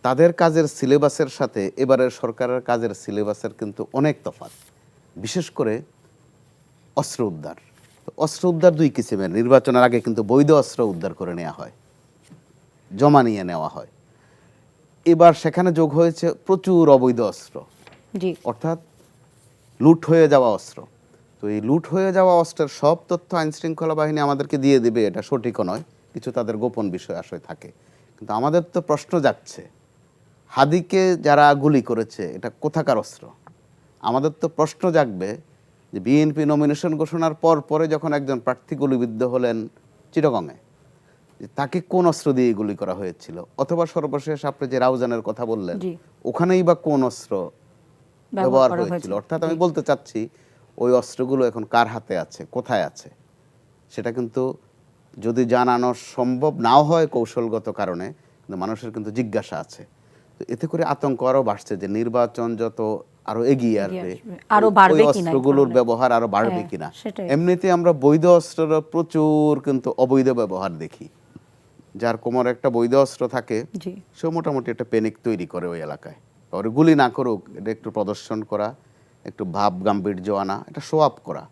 তাদের কাজের সিলেবাসের সাথে এবারের সরকারের কাজের সিলেবাসের কিন্তু অনেক তফাৎ। বিশেষ করে অস্ত্র উদ্ধার। তো অস্ত্র উদ্ধার 2 কিসিমের। নির্বাচনের আগে কিন্তু বৈধ অস্ত্র উদ্ধার করে নেওয়া হয়, জমা নিয়ে নেওয়া হয়। এবার সেখানে যোগ হয়েছে প্রচুর অবৈধ অস্ত্র, জি। অর্থাৎ লুট হয়ে যাওয়া অস্ত্র। তো এই লুট হয়ে যাওয়া অস্ত্রের সব তথ্য আইন শৃঙ্খলা বাহিনী আমাদেরকে দিয়ে দিবে, এটা সঠিকও নয়, কিছু তাদের গোপন বিষয় আশয় থাকে। কিন্তু আমাদের তো প্রশ্ন যাচ্ছে, হাদিকে যারা গুলি করেছে এটা কোথাকার অস্ত্র? আমাদের তো প্রশ্ন জাগবে যে বিএনপি নমিনেশন ঘোষণার পর পরে যখন একজন প্রার্থী গুলিবিদ্ধ হলেন চিটাগংয়ে, যে তাকে কোন অস্ত্র দিয়ে গুলি করা হয়েছিল, অথবা সর্বশেষ আপনি যে রাউজানের কথা বললেন জি। ওখানেই বা কোন অস্ত্র ব্যবহার করা হয়েছিল? হয়েছিল। অর্থাৎ আমি বলতে চাচ্ছি ওই অস্ত্রগুলো এখন কার হাতে আছে, কোথায় আছে, সেটা কিন্তু যদি জানানো সম্ভব নাও হয় কৌশলগত কারণে, কিন্তু মানুষের কিন্তু জিজ্ঞাসা আছে। তো এতে করে আতঙ্ক আরো বাড়ছে যে নির্বাচন যত আরো এগিয়ে আসবে আরো ওই বাড়বে কিনা এই অস্ত্রগুলোর ধরনের। ব্যবহার আরো বাড়বে হ্যাঁ, কিনা। সেটাই। এমনিতে আমরা বৈধ অস্ত্রের প্রচুর কিন্তু অবৈধ ব্যবহার দেখি। যার কোমরে একটা বৈধ অস্ত্র থাকে জি। সে মোটামুটি একটা প্যানিক তৈরি করে ওই এলাকায়, ওরে গুলি না করুক, এটা একটু প্রদর্শন করা, একটু ভাব গাম্ভীর্য আনা, এটা শো আপ করা।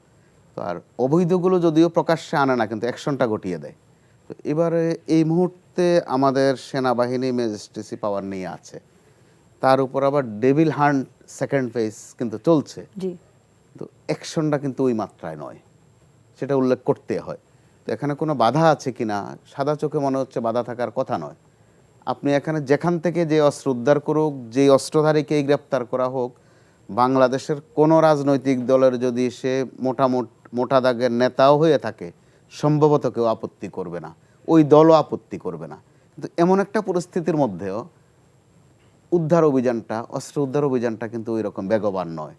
তো আর অবৈধগুলো যদিও প্রকাশ্যে আনে না, কিন্তু অ্যাকশনটা ঘটিয়ে দেয়। তো এবারে এই মুহূর্তে আমাদের সেনাবাহিনী ম্যাজিস্ট্রেসি পাওয়ার নিয়ে আছে, তার উপর আবার ডেভিল হান্ট সেকেন্ড ফেজ কিন্তু চলছে। জি। তো অ্যাকশনটা কিন্তু ওই মাত্রায় নয়, সেটা উল্লেখ করতে হয়। তো এখানে কোনো বাধা আছে কিনা, সাদা চোখে মনে হচ্ছে বাধা থাকার কথা নয়। আপনি এখানে যেখান থেকে যে অস্ত্র উদ্ধার করুক, যে অস্ত্রধারীকেই গ্রেপ্তার করা হোক, বাংলাদেশের কোনো রাজনৈতিক দলের যদি সে মোটা দাগের নেতাও হয়ে থাকে, সম্ভবত কেউ আপত্তি করবে না, ওই দলও আপত্তি করবে না। কিন্তু এমন একটা পরিস্থিতির মধ্যেও উদ্ধার অভিযানটা, অস্ত্র উদ্ধার অভিযানটা কিন্তু ওই রকম বেগবান নয়।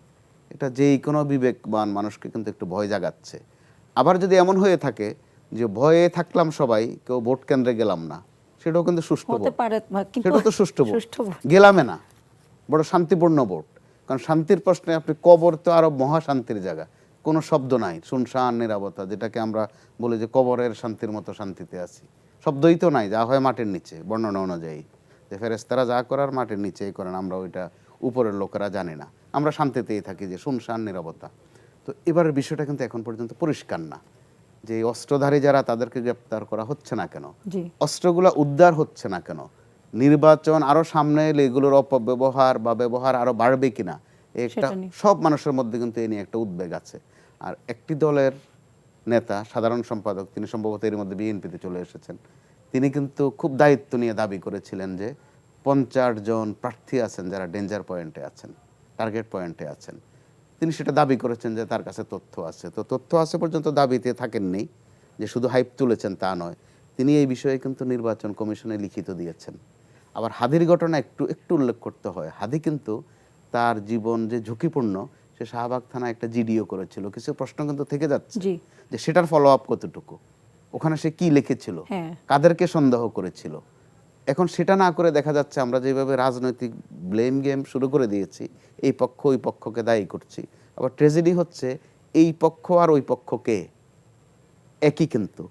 এটা যেই কোনো বিবেকবান মানুষকে কিন্তু একটু ভয় জাগাচ্ছে। আবার যদি এমন হয়ে থাকে যে ভয়ে থাকলাম সবাই, কেউ ভোট কেন্দ্রে গেলাম না, সেটাও কিন্তু সুষ্ঠু হতে ভোট, পারে, কিন্তু সেটাও তো সুষ্ঠু ভোট, সুষ্ঠু ভোট। গেলামে না, বড় শান্তিপূর্ণ ভোট। কারণ শান্তির প্রশ্নে আপনি, কবর তো আরো মহাশান্তির জায়গা, কোনো শব্দ নাই, শুনশান নীরবতা, যেটাকে আমরা বলি যে কবরের শান্তির মতো শান্তিতে আছি। শব্দই তো নাই, যা হয় মাটির নিচে, বর্ণনা অনুযায়ী যে ফেরেশতারা যা করার মাটির নিচেই করেন, আমরা ওইটা উপরের লোকেরা জানি না, আমরা শান্তিতেই থাকি, যে শুনশান নীরবতা। তো এবারের বিষয়টা কিন্তু এখন পর্যন্ত পরিষ্কার না যে এই অস্ত্রধারী যারা, তাদেরকে গ্রেপ্তার করা হচ্ছে না কেন, জি। অস্ত্রগুলো উদ্ধার হচ্ছে না কেন, নির্বাচন আরো সামনে এলে এগুলোর অপব্যবহার বা ব্যবহার আরো বাড়বে কিনা, একটা সেটা নিয়ে। সব মানুষের মধ্যে কিন্তু এই নিয়ে একটা উদ্বেগ আছে। আর একটি দলের নেতা, সাধারণ সম্পাদক, তিনি সম্ভবত এর মধ্যে বিএনপিতে চলে এসেছেন, তিনি কিন্তু খুব দায়িত্ব নিয়ে দাবি করেছিলেন যে 50 জন প্রার্থী আছেন যারা ডেঞ্জার পয়েন্টে আছেন, টার্গেট পয়েন্টে আছেন। তিনি সেটা দাবি করেছেন যে তার কাছে তথ্য আছে। তো তথ্য আছে পর্যন্ত দাবিতে থাকেননি, যে শুধু হাইপ তুলেছেন তা নয়, তিনি এই বিষয়ে কিন্তু নির্বাচন কমিশনে লিখিত দিয়েছেন। আবার হাদির ঘটনা একটু একটু উল্লেখ করতে হয়, হাদি কিন্তু তার জীবন যে ঝুঁকিপূর্ণ, সে শাহবাগ থানায় একটা জিডিও করেছিল। কিছু প্রশ্ন কিন্তু থেকে যাচ্ছে জি। যে সেটার ফলো আপ কতটুকু, ওখানে সে কি লিখেছিল, হ্যাঁ। কাদেরকে সন্দেহ করেছিল। এখন সেটা না করে দেখা যাচ্ছে আমরা যেভাবে রাজনৈতিক ব্লেম গেম শুরু করে দিয়েছি, এই পক্ষ ওই পক্ষকে দায়ী করছি। আবার ট্র্যাজেডি হচ্ছে এই পক্ষ আর ওই পক্ষকে একই। কিন্তু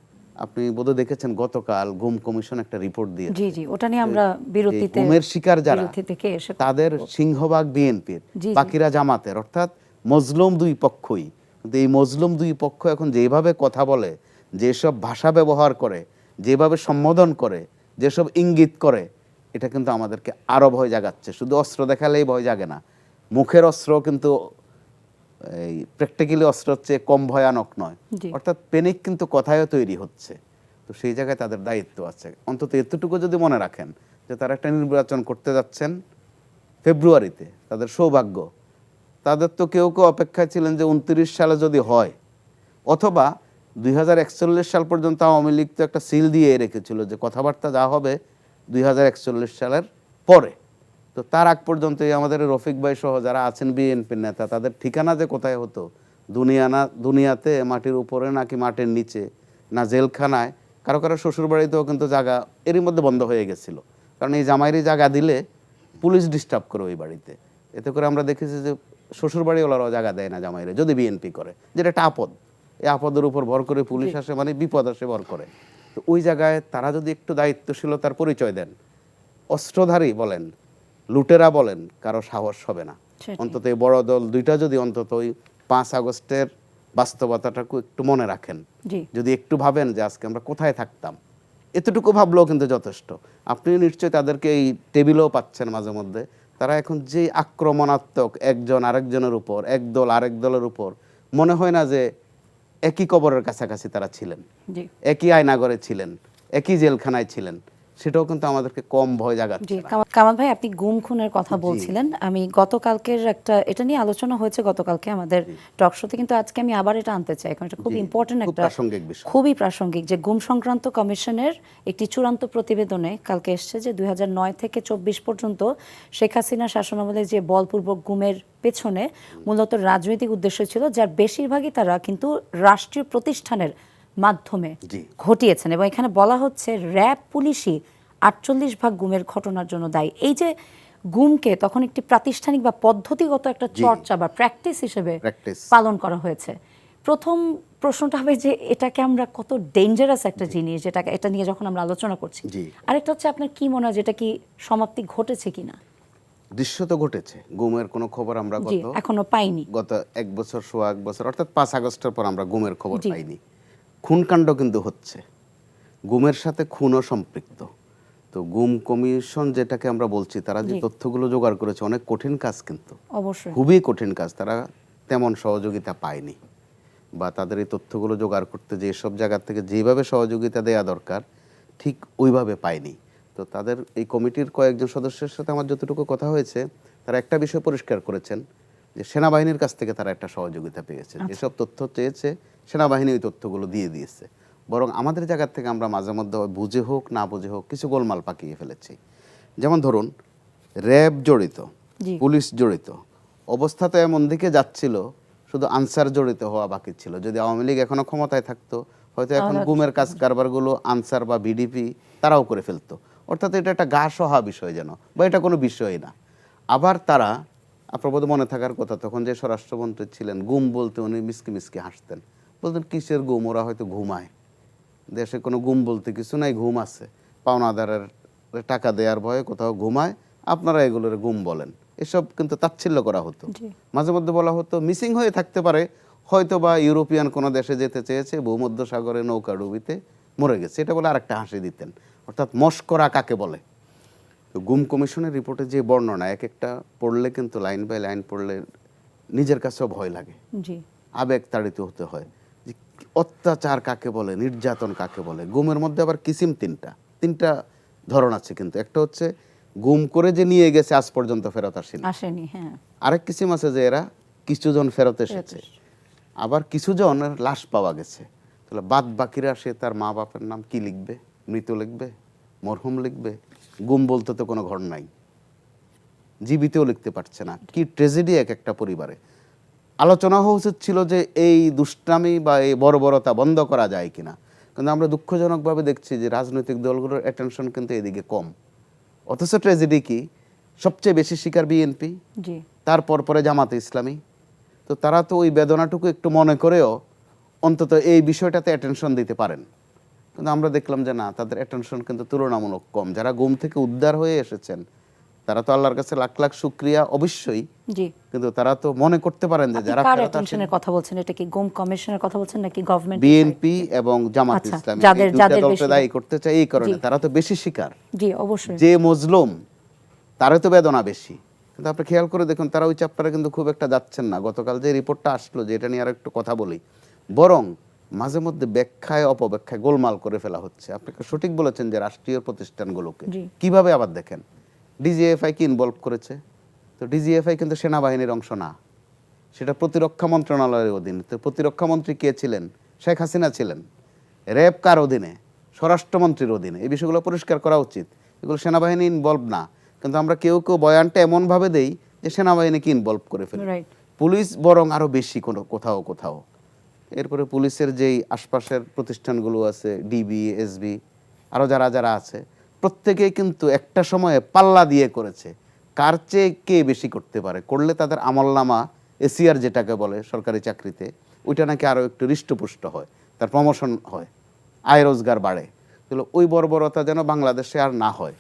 আপনি বোধহয় দেখেছেন গতকাল গুম কমিশন একটা রিপোর্ট দিয়েছে। জি, জি, ওটা নিয়ে আমরা বিরতিতে, গুমের শিকার যারা, বিরতি থেকে এসে তাদের সিংহভাগ বিএনপির, জি, জি। বাকিরা জামাতের, অর্থাৎ মজলুম দুই পক্ষই। কিন্তু এই মজলুম দুই পক্ষ এখন যেভাবে কথা বলে, যেসব ভাষা ব্যবহার করে, যেভাবে সম্বোধন করে, যেসব ইঙ্গিত করে, এটা কিন্তু আমাদেরকে আরো ভয় জাগাচ্ছে। শুধু অস্ত্র দেখালেই ভয় জাগে না, মুখের অস্ত্র কিন্তু এই প্র্যাকটিক্যালি অস্ত্রের চেয়ে কম ভয়ানক নয়। জি। অর্থাৎ পেনিক কিন্তু কথায়ও তৈরি হচ্ছে। তো সেই জায়গায় তাদের দায়িত্ব আছে। অন্তত এতটুকু যদি মনে রাখেন যে তারা একটা নির্বাচন করতে যাচ্ছেন ফেব্রুয়ারিতে, তাদের সৌভাগ্য। তাদের তো কেউ কেউ অপেক্ষায় ছিলেন যে 29 সালে যদি হয়, অথবা 2041 সাল পর্যন্ত আওয়ামী লীগ তো একটা সিল দিয়ে রেখেছিল যে কথাবার্তা যা হবে 2041 সালের পরে। তো তার আগ পর্যন্ত আমাদের রফিক ভাই সহ যারা আছেন বিএনপির নেতা, তাদের ঠিকানা যে কোথায় হতো, দুনিয়াতে মাটির উপরে নাকি মাটির নিচে, না জেলখানায়, কারো কারো শ্বশুরবাড়িতেও কিন্তু জায়গা এরই মধ্যে বন্ধ হয়ে গেছিল। কারণ এই জামাইরি জায়গা দিলে পুলিশ ডিস্টার্ব করে ওই বাড়িতে। এতে করে আমরা দেখেছি যে শ্বশুরবাড়িওয়ালারাও জায়গা দেয় না জামাইরে, যদি বিএনপি করে, যেটা একটা আপদ। এই আপদের উপর ভর করে পুলিশ আসে, মানে বিপদ আসে ভর করে। তো ওই জায়গায় তারা যদি একটু দায়িত্বশীলতার পরিচয় দেন, অস্ত্রধারী বলেন, লুটেরা বলেন, কারো সাহস হবে না। সেটাই। অন্তত এই বড় দল দুইটা যদি অন্তত ওই 5 আগস্টের বাস্তবতাটাকে একটু মনে রাখেন, জি। যদি একটু ভাবেন যে আজকে আমরা কোথায় থাকতাম, এতটুকু ভাবলেও কিন্তু যথেষ্ট। আপনি নিশ্চয়ই তাদেরকে এই টেবিলেও পাচ্ছেন মাঝে মধ্যে। তারা এখন যে আক্রমণাত্মক, একজন আরেকজনের উপর, এক দল আরেক দলের উপর মনে হয় না যে একই কবরের কাছাকাছি তারা ছিলেন, জি একই আয়নাগরে ছিলেন, একই জেলখানায় ছিলেন, সেটাও কিন্তু আমাদেরকে কম ভয় জাগাচ্ছে জি না। কামাল ভাই, আপনি গুম খুনের কথা জি। বলছিলেন। আমি গতকালকের একটা এটা নিয়ে আলোচনা হয়েছে গতকালকে আমাদের টক শোতে, কিন্তু আজকে আমি আবার এটা আনতে চাই, কারণ এটা খুব জি, ইম্পর্টেন্ট খুব একটা, প্রাসঙ্গিক বিষয়। খুবই প্রাসঙ্গিক, যে গুম সংক্রান্ত কমিশনের একটি চূড়ান্ত প্রতিবেদনে কালকে এসছে যে 2009 থেকে 24 পর্যন্ত শেখ হাসিনা শাসনামলে যে বলপূর্বক গুমের পেছনে মূলত রাজনৈতিক উদ্দেশ্য ছিল, যার বেশিরভাগই তারা কিন্তু রাষ্ট্রীয় প্রতিষ্ঠানের মাধ্যমে জি। ঘটিয়েছেন। এবং এখানে বলা হচ্ছে র্যাব পুলিশই 48 ভাগ গুমের ঘটনার জন্য দায়ী। এই যে গুমকে তখন একটি প্রাতিষ্ঠানিক বা পদ্ধতিগত একটা জি। চর্চা বা প্র্যাকটিস হিসেবে Practice। পালন করা হয়েছে। প্রথম প্রশ্নটা হবে যে এটাকে আমরা কত ডেঞ্জারাস একটা জিনিস, যেটাকে এটা নিয়ে যখন আমরা আলোচনা করছি। জি। আরেকটা হচ্ছে, আপনার কি মনে হয় যেটা কি সমাপ্তি ঘটেছে কিনা? দৃশ্য তো ঘটেছে, গুমের কোনো খবর আমরা জি, এখনো পাইনি। গত 1 বছর, সোয়া 1 বছর, অর্থাৎ 5 আগস্টের পর আমরা গুমের খবর জি। পাইনি। খুনকাণ্ড কিন্তু হচ্ছে, গুমের সাথে খুনও সম্পৃক্ত। তো গুম কমিশন যেটাকে আমরা বলছি, তারা যে জি। তথ্যগুলো জোগাড় করেছে, অনেক কঠিন কাজ, কিন্তু অবশ্যই। খুবই কঠিন কাজ। তারা তেমন সহযোগিতা পায়নি, বা তাদের এই তথ্যগুলো জোগাড় করতে যে সব জায়গা থেকে যেভাবে সহযোগিতা দেওয়া দরকার ঠিক ওইভাবে পায়নি। তো তাদের এই কমিটির কয়েকজন সদস্যের সাথে আমার যতটুকু কথা হয়েছে, তারা একটা বিষয় পরিষ্কার করেছেন যে সেনাবাহিনীর কাছ থেকে তারা একটা সহযোগিতা পেয়েছে। যেসব তথ্য চেয়েছে সেনাবাহিনী ওই তথ্যগুলো দিয়ে দিয়েছে। বরং আমাদের জায়গা থেকে আমরা মাঝে মধ্যে বুঝে হোক না বুঝে হোক কিছু গোলমাল পাকিয়ে ফেলেছি। যেমন ধরুন, র্যাব জড়িত, জি। পুলিশ জড়িত, অবস্থা তো এমন দিকে যাচ্ছিল, শুধু আনসার জড়িত হওয়া বাকি ছিল। যদি আওয়ামী লীগ এখনো ক্ষমতায় থাকতো, হয়তো এখন তাহলে গুমের কাজ কারবারগুলো আনসার বা বিডিপি তারাও করে ফেলতো। অর্থাৎ এটা একটা গা সহা বিষয় যেন, বা এটা কোনো বিষয়ই না। আবার তারা, আপনার বোধহয় মনে থাকার কথা, তখন যে স্বরাষ্ট্রমন্ত্রী ছিলেন, গুম বলতে উনি মিসকি মিসকি হাসতেন, বলতেন কিসের গুম, ওরা হয়তো ঘুমায়, দেশে কোনো গুম বলতে কিছু নাই, ঘুম আছে, পাওনাদারের টাকা দেওয়ার ভয়ে কোথাও ঘুমায়, আপনারা এগুলোর গুম বলেন। এসব কিন্তু তাচ্ছিল্য করা হতো। জি। মাঝে মধ্যে বলা হতো মিসিং হয়ে থাকতে পারে, হয়তো বা ইউরোপিয়ান কোনো দেশে যেতে চেয়েছে, ভূমধ্য সাগরে নৌকা ডুবিতে মরে গেছে, এটা বলে আরেকটা হাসি দিতেন। অর্থাৎ মস্করা কাকে বলে। তো গুম কমিশনের রিপোর্টে যে বর্ণনা, এক একটা পড়লে কিন্তু লাইন বাই লাইন পড়লে নিজের কাছেও ভয় লাগে, জি আবেগ তাড়িত হতে হয় যে অত্যাচার কাকে বলে, নির্যাতন কাকে বলে। গুমের মধ্যে আবার কিসিম তিনটা ধরন আছে, কিন্তু একটা হচ্ছে গুম করে যে নিয়ে গেছে আজ পর্যন্ত ফেরত আসেনি। আসেনি। হ্যাঁ, আরেক কিসিম আছে যে এরা কিছুজন ফেরত এসেছে, এসেছে। আবার কিছুজনের লাশ পাওয়া গেছে। তাহলে বাদ বাকিরা সে তার মা বাপের নাম কি লিখবে? মৃত লিখবে, মরহুম লিখবে? গুম বলতে তো কোনো ঘর নাই, জীবিতও লিখতে পারছে না। কি ট্রেজেডি এক একটা পরিবারে। আলোচনা হওয়া উচিত ছিল যে এই দুষ্টামি বা এই বর্বরতা বন্ধ করা যায় কিনা, কিন্তু আমরা দুঃখজনকভাবে দেখছি যে রাজনৈতিক দলগুলোর অ্যাটেনশন কিন্তু এদিকে কম। অথচ ট্রেজেডি কি, সবচেয়ে বেশি শিকার বিএনপি, জি তারপর পরে জামাতে ইসলামী। তো তারা তো ওই বেদনাটুকু একটু মনে করেও অন্তত এই বিষয়টাতে অ্যাটেনশন দিতে পারেন, কিন্তু আমরা দেখলাম যে না, তাদের অ্যাটেনশন কিন্তু তুলনামূলক কম। যারা গুম থেকে উদ্ধার হয়ে এসেছেন তারা তো আল্লাহর কাছে লাখ লাখ শুকরিয়া অবশ্যই, জি। কিন্তু তারা তো মনে করতে পারেন যে আপনি যারা কার ফেরত আসেন, অ্যাটেনশনের কথা বলছেন? এটা কি গুম কমিশনের কথা বলছেন নাকি গভর্নমেন্ট? বিএনপি এবং জামাত আচ্ছা, ইসলামী, যাদের- এই দুইটা যাদের দলকে বেশি- দায়ী করতে চাই এই কারণে জি। তারা তো বেশি শিকার। জি অবশ্যই। যে মজলুম তারও তো বেদনা বেশি, কিন্তু আপনি খেয়াল করে দেখুন তারা ওই চ্যাপ্টারে কিন্তু খুব একটা যাচ্ছেন না। গতকাল যে রিপোর্টটা আসলো, যে এটা নিয়ে আর একটু কথা বলি, বরং মাঝে মধ্যে ব্যাখ্যায় অপব্যাখ্যায় গোলমাল করে ফেলা হচ্ছে। আপনি সঠিক বলেছেন যে রাষ্ট্রীয় প্রতিষ্ঠানগুলোকে জি। কিভাবে, আবার দেখেন ডিজিএফআই কি ইনভলভ করেছে। তো ডিজিএফআই কিন্তু সেনাবাহিনীর অংশ না, সেটা প্রতিরক্ষা মন্ত্রণালয়ের অধীনে। তো প্রতিরক্ষা মন্ত্রী কে ছিলেন? শেখ হাসিনা ছিলেন। র্যাব কার অধীনে? স্বরাষ্ট্রমন্ত্রীর অধীনে। এই বিষয়গুলো পরিষ্কার করা উচিত। এগুলো সেনাবাহিনী ইনভলভ না, কিন্তু আমরা কেউ কেউ বয়ানটা এমনভাবে দেই যে সেনাবাহিনীকে ইনভলভ করে ফেলি। রাইট। পুলিশ বরং আরও বেশি কোনো কোথাও কোথাও। এরপরে পুলিশের যেই আশপাশের প্রতিষ্ঠানগুলো আছে, ডিবি, এসবি, আরও যারা যারা আছে, প্রত্যেকেই কিন্তু একটা সময়ে পাল্লা দিয়ে করেছে কার চেয়ে কে বেশি করতে পারে। করলে তাদের আমলনামা, এসিআর যেটাকে বলে সরকারি চাকরিতে, ওইটা নাকি আরও একটু হৃষ্টপুষ্ট হয়, তার প্রমোশন হয়, আয় রোজগার বাড়ে। তাহলে ওই বর্বরতা যেন বাংলাদেশে আর না হয়,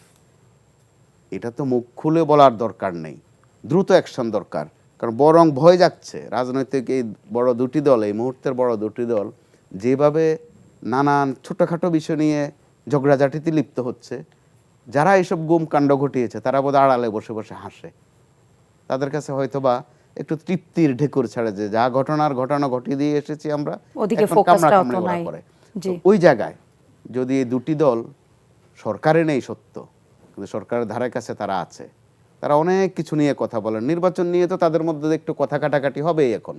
এটা তো মুখ খুলে বলার দরকার নেই, দ্রুত অ্যাকশন দরকার। কারণ বরং ভয় যাচ্ছে রাজনৈতিক এই বড় দুটি দল, এই মুহূর্তের বড় দুটি দল যেভাবে নানান ছোটোখাটো বিষয় নিয়ে ঝগড়াঝাটিতে লিপ্ত হচ্ছে, যারা এইসব গুম কাণ্ড ঘটিয়েছে তারা বোধহয় আড়ালে বসে বসে হাসে। তাদের কাছে হয়তো বা একটু তৃপ্তির ঢেকুর ছাড়ে, যে যা ঘটনা ঘটিয়ে দিয়ে এসেছি আমরা, ওদিকে এখন ফোকাসটা কামড়াকামড়ি অত ওরা নাই। করে। জি। তো ওই জায়গায় যদি এই দুটি দল সরকারে নেই সত্য, কিন্তু সরকারের ধারে কাছে তারা আছে, তারা অনেক কিছু নিয়ে কথা বলেন। নির্বাচন নিয়ে তো তাদের মধ্যে একটু কথা কাটাকাটি হবেই। এখন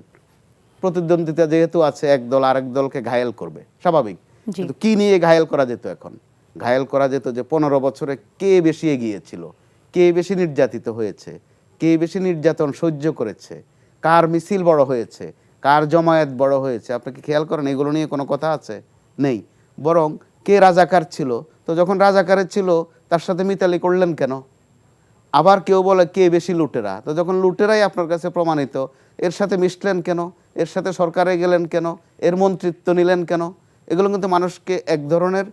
প্রতিদ্বন্দ্বিতা যেহেতু আছে, এক দল আরেক দলকে ঘায়েল করবে, স্বাভাবিক। জি। কিন্তু কি নিয়ে ঘায়েল করা যেত? এখন ঘায়েল করা যেত যে 15 বছরে কে বেশি এগিয়েছিল, কে বেশি নির্যাতিত হয়েছে, কে বেশি নির্যাতন সহ্য করেছে, কার মিছিল বড় হয়েছে, কার জমায়েত বড় হয়েছে। আপনি কি খেয়াল করেন এগুলো নিয়ে কোনো কথা আছে? নেই। বরং কে রাজাকার ছিল, তো যখন রাজাকারের ছিল তার সাথে মিতালি করলেন কেন? আবার কেউ বলে কে বেশি লুটেরা, তো যখন লুটেরাই আপনার কাছে প্রমাণিত, এর সাথে মিশলেন কেন? এর সাথে সরকারে গেলেন কেন? এর মন্ত্রিত্ব নিলেন কেন? এগুলো কিন্তু মানুষকে এক ধরনের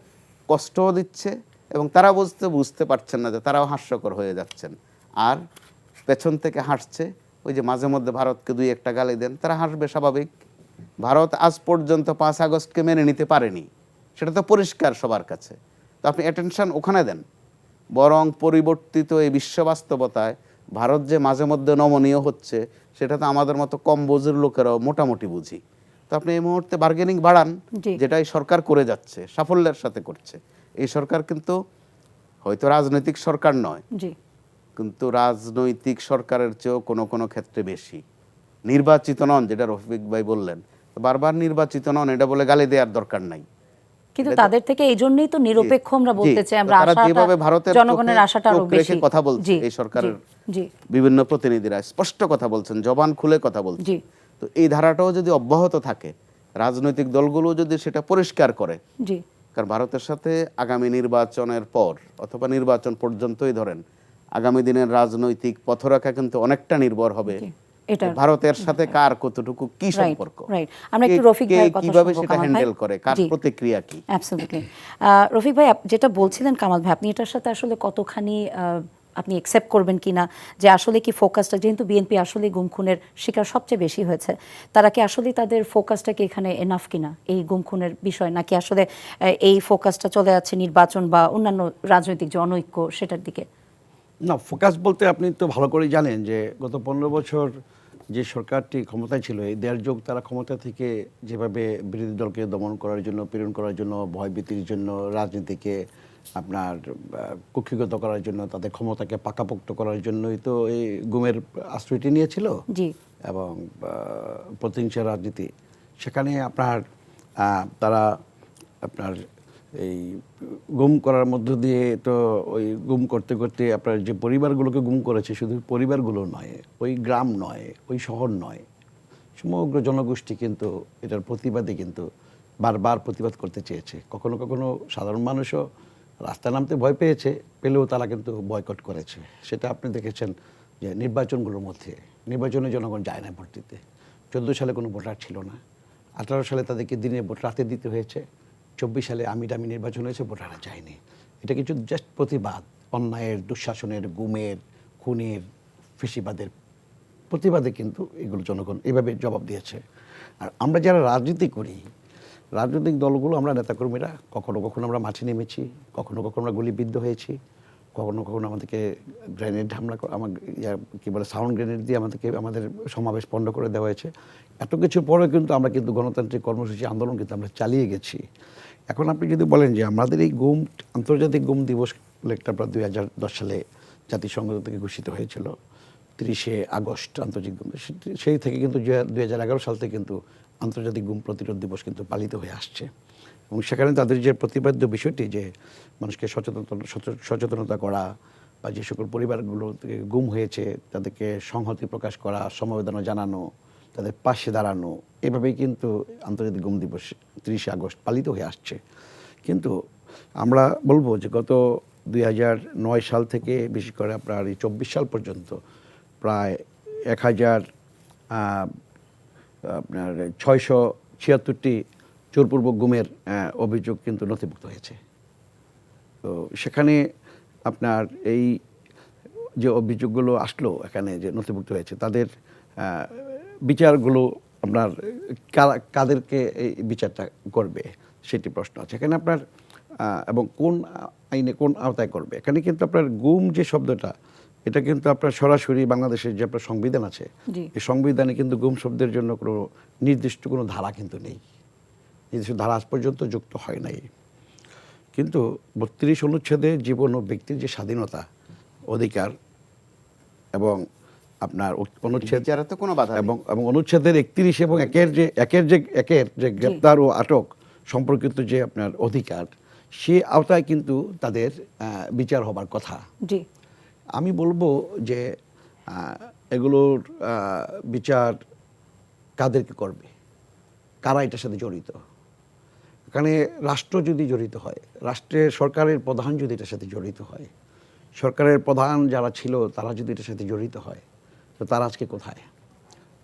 কষ্টও দিচ্ছে, এবং তারা বুঝতে পারছেন না যে তারাও হাস্যকর হয়ে যাচ্ছেন। আর পেছন থেকে হাসছে ওই যে মাঝে মধ্যে ভারতকে দুই একটা গালি দেন, তারা হাসবে, স্বাভাবিক। ভারত আজ পর্যন্ত 5 আগস্টকে মেনে নিতে পারেনি, সেটা তো পরিষ্কার সবার কাছে। তো আপনি অ্যাটেনশন ওখানে দেন। বরং পরিবর্তিত এই বিশ্ব বাস্তবতায় ভারত যে মাঝে মধ্যে নমনীয় হচ্ছে, সেটা তো আমাদের মতো কম বোঝের লোকেরাও মোটামুটি বুঝি। তো আপনি এই মুহূর্তে বার্গেনিং বাড়ান, জি। যেটাই সরকার করে যাচ্ছে, সাফল্যের সাথে করছে। এই সরকার কিন্তু হয়তো রাজনৈতিক সরকার নয়, জি। কিন্তু রাজনৈতিক সরকারের চেয়েও কোনো কোনো ক্ষেত্রে বেশি নির্বাচিত নন, যেটা রফিক ভাই বললেন। তো বারবার নির্বাচিত নন এটা বলে গালি দেওয়ার দরকার নাই। কিন্তু তাদের থেকে এই জন্যই তো নিরপেক্ষ আমরা বলতে চাই, আমরা তারা আশাটা, যেভাবে ভারতের জনগণের আশাটা আরো চোখ বেশি রেখে কথা বলছে, জি, এই সরকারের জি, বিভিন্ন প্রতিনিধিরা স্পষ্ট কথা বলছেন, জবান খুলে কথা বলছেন। জি। তো এই ধারাটাও যদি অব্যাহত থাকে, রাজনৈতিক দলগুলো যদি সেটা পরিষ্কার করে, জি, কারণ ভারতের সাথে আগামী নির্বাচনের পর অথবা নির্বাচন পর্যন্তই ধরেন আগামী দিনের রাজনৈতিক পথরেখা কিন্তু অনেকটা নির্ভর হবে জি। এটা ভারতের সাথে কার কতটুকু কি রাইট, সম্পর্ক, রাইট। আমরা একটু কে- রফিক কে ভাইয়ের কথা কিভাবে শুনবো, সেটা কামাল ভাই। হ্যান্ডেল করে, কার জি, প্রতিক্রিয়া কি। অ্যাবসলিউটলি। রফিক ভাই, যেটা বলছিলেন কামাল ভাই, আপনি এটার সাথে আসলে কতখানি আপনি অ্যাকসেপ্ট করবেন কিনা, যে আসলে কি ফোকাসটা, যেহেতু বিএনপি আসলে গুম খুনের শিকার সবচেয়ে বেশি হয়েছে, তারা কি আসলে তাদের ফোকাসটা কি এখানে এনাফ কিনা এই গুম খুনের বিষয়, নাকি আসলে এই ফোকাসটা চলে যাচ্ছে নির্বাচন বা অন্যান্য রাজনৈতিক যে অনৈক্য সেটার দিকে? না, ফোকাস বলতে আপনি তো ভালো করেই জানেন যে গত 15 বছর যে সরকারটি ক্ষমতায় ছিল, এই 1.5 যুগ তারা ক্ষমতা থেকে যেভাবে বিরোধী দলকে দমন করার জন্য, পীড়ন করার জন্য, ভয়ভীতির জন্য, রাজনীতিকে আপনার কক্ষিগত করার জন্য, তাদের ক্ষমতাকে পাকাপোক্ত করার জন্যই তো এই গুমের আশ্রয়টি নিয়েছিল। জি, এবং প্রতিহিংসা রাজনীতি, সেখানে আপনার তারা আপনার এই গুম করার মধ্য দিয়ে তো ওই গুম করতে করতে আপনার যে পরিবারগুলোকে গুম করেছে, শুধু পরিবারগুলো নয়, ওই গ্রাম নয়, ওই শহর নয়, সমগ্র জনগোষ্ঠী কিন্তু এটার প্রতিবাদে কিন্তু বারবার প্রতিবাদ করতে চেয়েছে। কখনো কখনো সাধারণ মানুষও রাস্তায় নামতে ভয় পেয়েছে, পেলেও তারা কিন্তু বয়কট করেছে। সেটা আপনি দেখেছেন যে নির্বাচনগুলোর মধ্যে, নির্বাচনে জনগণ যায় না ভোট দিতে। 14 সালে কোনো ভোটার ছিল না, 18 সালে তাদেরকে দিনে ভোট রাতে দিতে হয়েছে, 24 সালে আমি নির্বাচন হয়েছে, ভোটাররা যায়নি। এটা কিছু জাস্ট প্রতিবাদ, অন্যায়ের, দুঃশাসনের, গুমের, খুনের, ফেসিবাদের প্রতিবাদে কিন্তু এগুলো জনগণ এভাবে জবাব দিয়েছে। আর আমরা যারা রাজনীতি করি, রাজনৈতিক দলগুলো, আমরা নেতাকর্মীরা কখনো কখনো আমরা মাঠে নেমেছি, কখনো কখনো আমরা গুলিবিদ্ধ হয়েছি, কখনো কখনো আমাদেরকে গ্রেনেড হামলা কী বলে সাউন্ড গ্রেনেড দিয়ে আমাদের সমাবেশ পণ্ড করে দেওয়া হয়েছে। এত কিছুর পরেও কিন্তু আমরা কিন্তু গণতান্ত্রিক কর্মসূচি আন্দোলন কিন্তু আমরা চালিয়ে গেছি। এখন আপনি যদি বলেন যে আমাদের এই গুম, আন্তর্জাতিক গুম দিবস একটা 2010 সালে জাতিসংঘ থেকে ঘোষিত হয়েছিল, 30শে আগস্ট আন্তর্জাতিক গুম, সেই থেকে কিন্তু 2011 সাল থেকে কিন্তু আন্তর্জাতিক গুম প্রতিরোধ দিবস কিন্তু পালিত হয়ে আসছে। এবং সেখানে তাদের যে প্রতিপাদ্য বিষয়টি, যে মানুষকে সচেতনতা করা, বা যে সকল পরিবারগুলো থেকে গুম হয়েছে তাদেরকে সংহতি প্রকাশ করা, সমবেদনা জানানো, তাদের পাশে দাঁড়ানো, এভাবেই কিন্তু আন্তর্জাতিক গুম দিবস 30শে আগস্ট পালিত হয়ে আসছে। কিন্তু আমরা বলবো যে গত 2009 সাল থেকে বিশেষ করে আপনার এই 24 সাল পর্যন্ত প্রায় 1676টি জোরপূর্বক গুমের অভিযোগ কিন্তু নথিভুক্ত হয়েছে। তো সেখানে আপনার এই যে অভিযোগগুলো আসলো এখানে যে নথিভুক্ত হয়েছে, তাদের বিচারগুলো আপনার কাদেরকে এই বিচারটা করবে সেটি প্রশ্ন আছে এখানে আপনার, এবং কোন আইনে কোন আওতায় করবে। এখানে কিন্তু আপনার গুম যে শব্দটা, এটা কিন্তু আপনার সরাসরি বাংলাদেশের যে আপনার সংবিধান আছে, জি। এই সংবিধানে কিন্তু গুম শব্দের জন্য কোনো নির্দিষ্ট কোনো ধারা কিন্তু নেই, নির্দিষ্ট ধারা আজ পর্যন্ত যুক্ত হয় নাই। কিন্তু ৩২ অনুচ্ছেদে জীবন ও ব্যক্তির যে স্বাধীনতা, অধিকার এবং আপনার অনুচ্ছেদ বিচারে তো কোনো বাধা নেই। এবং অনুচ্ছেদের ৩১ এবং একের যে গ্রেপ্তার ও আটক সম্পর্কিত যে আপনার অধিকার, সে আওতায় কিন্তু তাদের বিচার হবার কথা। জি। আমি বলবো যে এগুলোর বিচার কাদেরকে করবে, কারা এটার সাথে জড়িত। এখানে রাষ্ট্র যদি জড়িত হয়, রাষ্ট্রের সরকারের প্রধান যদি এটার সাথে জড়িত হয়, সরকারের প্রধান যারা ছিল তারা যদি এটার সাথে জড়িত হয়, তো তারা আজকে কোথায়,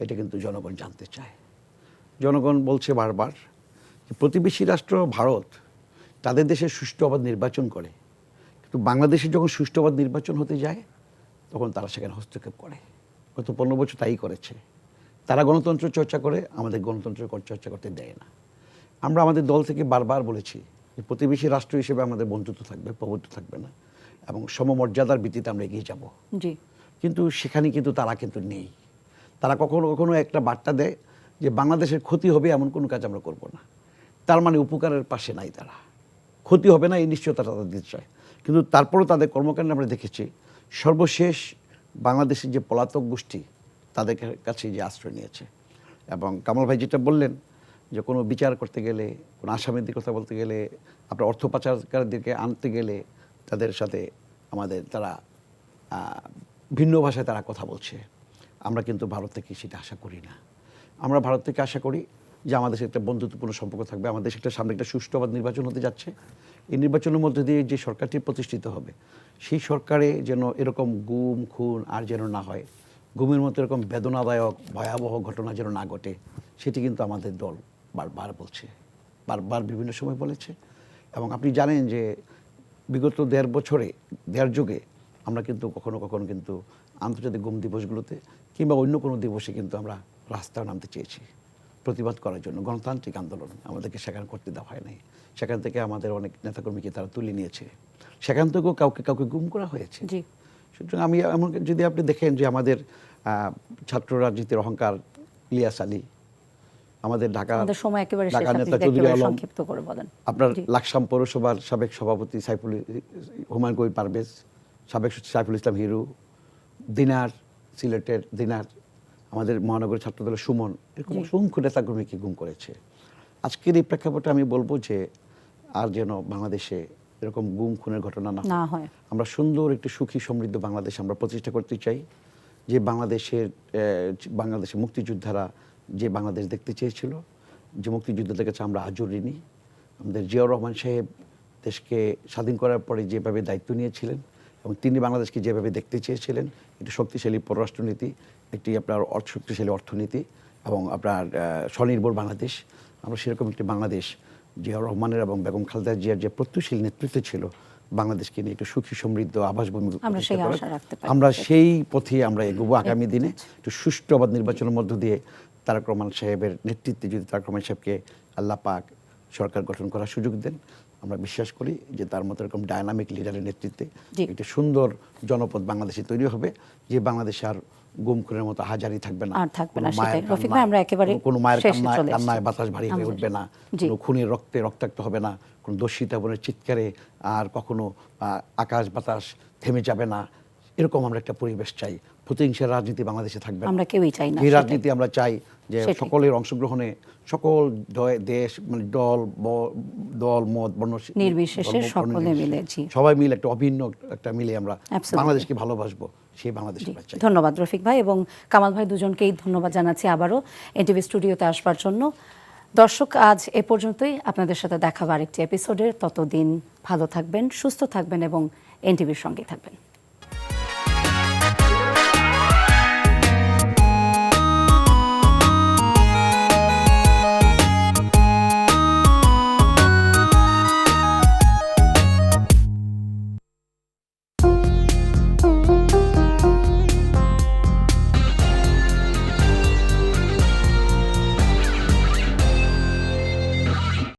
এটা কিন্তু জনগণ জানতে চায়। জনগণ বলছে বারবার যে প্রতিবেশী রাষ্ট্র ভারত তাদের দেশে সুষ্ঠু অবাধ নির্বাচন করে, কিন্তু বাংলাদেশে যখন সুষ্ঠু অবাধ নির্বাচন হতে যায় তখন তারা সেখানে হস্তক্ষেপ করে। গত 15 বছর তাই করেছে। তারা গণতন্ত্র চর্চা করে, আমাদের গণতন্ত্র চর্চা করতে দেয় না। আমরা আমাদের দল থেকে বারবার বলেছি যে প্রতিবেশী রাষ্ট্র হিসেবে আমাদের বন্ধুত্ব থাকবে, প্রভুত্ব থাকবে না, এবং সমমর্যাদার ভিত্তিতে আমরা এগিয়ে যাব। জি। কিন্তু সেখানে কিন্তু তারা কিন্তু নেই। তারা কখনো কখনো একটা বার্তা দেয় যে বাংলাদেশের ক্ষতি হবে এমন কোনো কাজ আমরা করব না। তার মানে উপকারের পাশে নাই, তারা ক্ষতি হবে না এই নিশ্চয়তা তাদের দিতে চায়। কিন্তু তারপরেও তাদের কর্মকাণ্ডে আমরা দেখেছি সর্বশেষ বাংলাদেশের যে পলাতক গোষ্ঠী তাদের কাছে যে আশ্রয় নিয়েছে। এবং কামাল ভাই যেটা বললেন যে কোনো বিচার করতে গেলে, কোনো আসামিদের কথা বলতে গেলে, আপনার অর্থ পাচারকারীদেরকে আনতে গেলে তাদের সাথে আমাদের তারা ভিন্ন ভাষায় তারা কথা বলছে। আমরা কিন্তু ভারত থেকে সেটা আশা করি না। আমরা ভারত থেকে আশা করি যে আমাদের সাথে একটা বন্ধুত্বপূর্ণ সম্পর্ক থাকবে। আমাদের একটা সামনে একটা সুষ্ঠু অবাধ নির্বাচন হতে যাচ্ছে। এই নির্বাচনের মধ্যে দিয়ে যে সরকারটি প্রতিষ্ঠিত হবে, সেই সরকারে যেন এরকম গুম খুন আর যেন না হয়, গুমের মতো এরকম বেদনাদায়ক ভয়াবহ ঘটনা যেন না ঘটে, সেটি কিন্তু আমাদের দল বারবার বলছে, বারবার বিভিন্ন সময় বলেছে। এবং আপনি জানেন যে বিগত ১.৫ বছরে, ১.৫ যুগে আমরা কিন্তু কখনো কখনো কিন্তু আন্তর্জাতিক গুম দিবসগুলোতে কিংবা অন্য কোনো দিবসে কিন্তু আমরা রাস্তায় নামতে চেয়েছি প্রতিবাদ করার জন্য। গণতান্ত্রিক আন্দোলন আমাদেরকে সেখানে করতে দেওয়া হয় নাই। সেখান থেকে আমাদের অনেক নেতাকর্মীকে তারা তুলে নিয়েছে, সেখান থেকেও কাউকে কাউকে গুম করা হয়েছে। জি। সুতরাং আমি এমন যদি আপনি দেখেন যে আমাদের ছাত্র রাজনীতির অহংকার ইলিয়াস আলী, আমাদের ঢাকা সময় একেবারে শেষ, ঢাকা আপনি নেতা যদি চৌধুরী একেবারে আলম, সংক্ষিপ্ত করে বলেন। আপনার জি। লাকসাম পৌরসভার সাবেক সভাপতি হুমায়ুন কবির পারভেজ, সাবেক সাইফুল ইসলাম হিরু, দিনার, সিলেটের দিনার, আমাদের মহানগরের ছাত্রদলের সুমন, এরকম অসংখ্য নেতাকর্মীকে গুম করেছে। আজকের এই প্রেক্ষাপটে আমি বলবো যে আর যেন বাংলাদেশে এরকম গুম খুনের ঘটনা না হয়। আমরা সুন্দর একটি সুখী সমৃদ্ধ বাংলাদেশ আমরা প্রতিষ্ঠা করতে চাই, যে বাংলাদেশের মুক্তিযোদ্ধারা যে বাংলাদেশ দেখতে চেয়েছিল, যে মুক্তিযুদ্ধের কাছে আমরা আজও ঋণী। আমাদের জিয়াউর রহমান সাহেব দেশকে স্বাধীন করার পরে যেভাবে দায়িত্ব নিয়েছিলেন এবং তিনি বাংলাদেশকে যেভাবে দেখতে চেয়েছিলেন, একটি শক্তিশালী পররাষ্ট্রনীতি, একটি আপনার শক্তিশালী অর্থনীতি এবং আপনার স্বনির্ভর বাংলাদেশ, আমরা সেরকম একটি বাংলাদেশ জিয়াউর রহমানের এবং বেগম খালেদা জিয়ার যে প্রত্যয়শীল নেতৃত্ব ছিল বাংলাদেশকে নিয়ে একটু সুখী সমৃদ্ধ আবাসভূমি, আমরা সেই পথে আমরা এগোবো আগামী দিনে। একটু সুষ্ঠু অবাধ নির্বাচনের মধ্য দিয়ে তারেক রহমান সাহেবের নেতৃত্বে যদি তারেক রহমান সাহেবকে আল্লাহ পাক সরকার গঠন করার সুযোগ দেন, আমরা বিশ্বাস করি যে তার মতো এরকম ডায়নামিক লিডারের নেতৃত্বে একটা সুন্দর জনপদ বাংলাদেশে তৈরি হবে, যে বাংলাদেশে আর গুম খুনের মতো হাজারি থাকবে না, কোনো মায়ের কান্নায় বাতাস ভারী হয়ে উঠবে না, কোনো খুনের রক্তে রক্তাক্ত হবে না, কোনো দর্শিতা বোনের চিৎকারে আর কখনো আকাশ বাতাস থেমে যাবে না। এরকম আমরা একটা পরিবেশ চাই। প্রতিহিংসার রাজনীতি বাংলাদেশে থাকবে না, আমরা কেউই চাই না। এই রাজনীতি আমরা চাই যে সকলের অংশগ্রহণে সকল দেশ মানে দল মত বর্ণ নির্বিশেষে সকলে মিলে সবাই মিলে একটা অভিন্ন একটা মিলে আমরা বাংলাদেশকে ভালোবাসবো, সেই বাংলাদেশ আমরা চাই। ধন্যবাদ রফিক ভাই এবং কামাল ভাই, দুজনকেই ধন্যবাদ জানাচ্ছি আবারও এনটিভি স্টুডিওতে আসবার জন্য। দর্শক, আজ এ পর্যন্তই। আপনাদের সাথে দেখা হবে আরেকটি এপিসোডে। ততদিন ভালো থাকবেন, সুস্থ থাকবেন এবং এনটিভির সঙ্গে থাকবেন।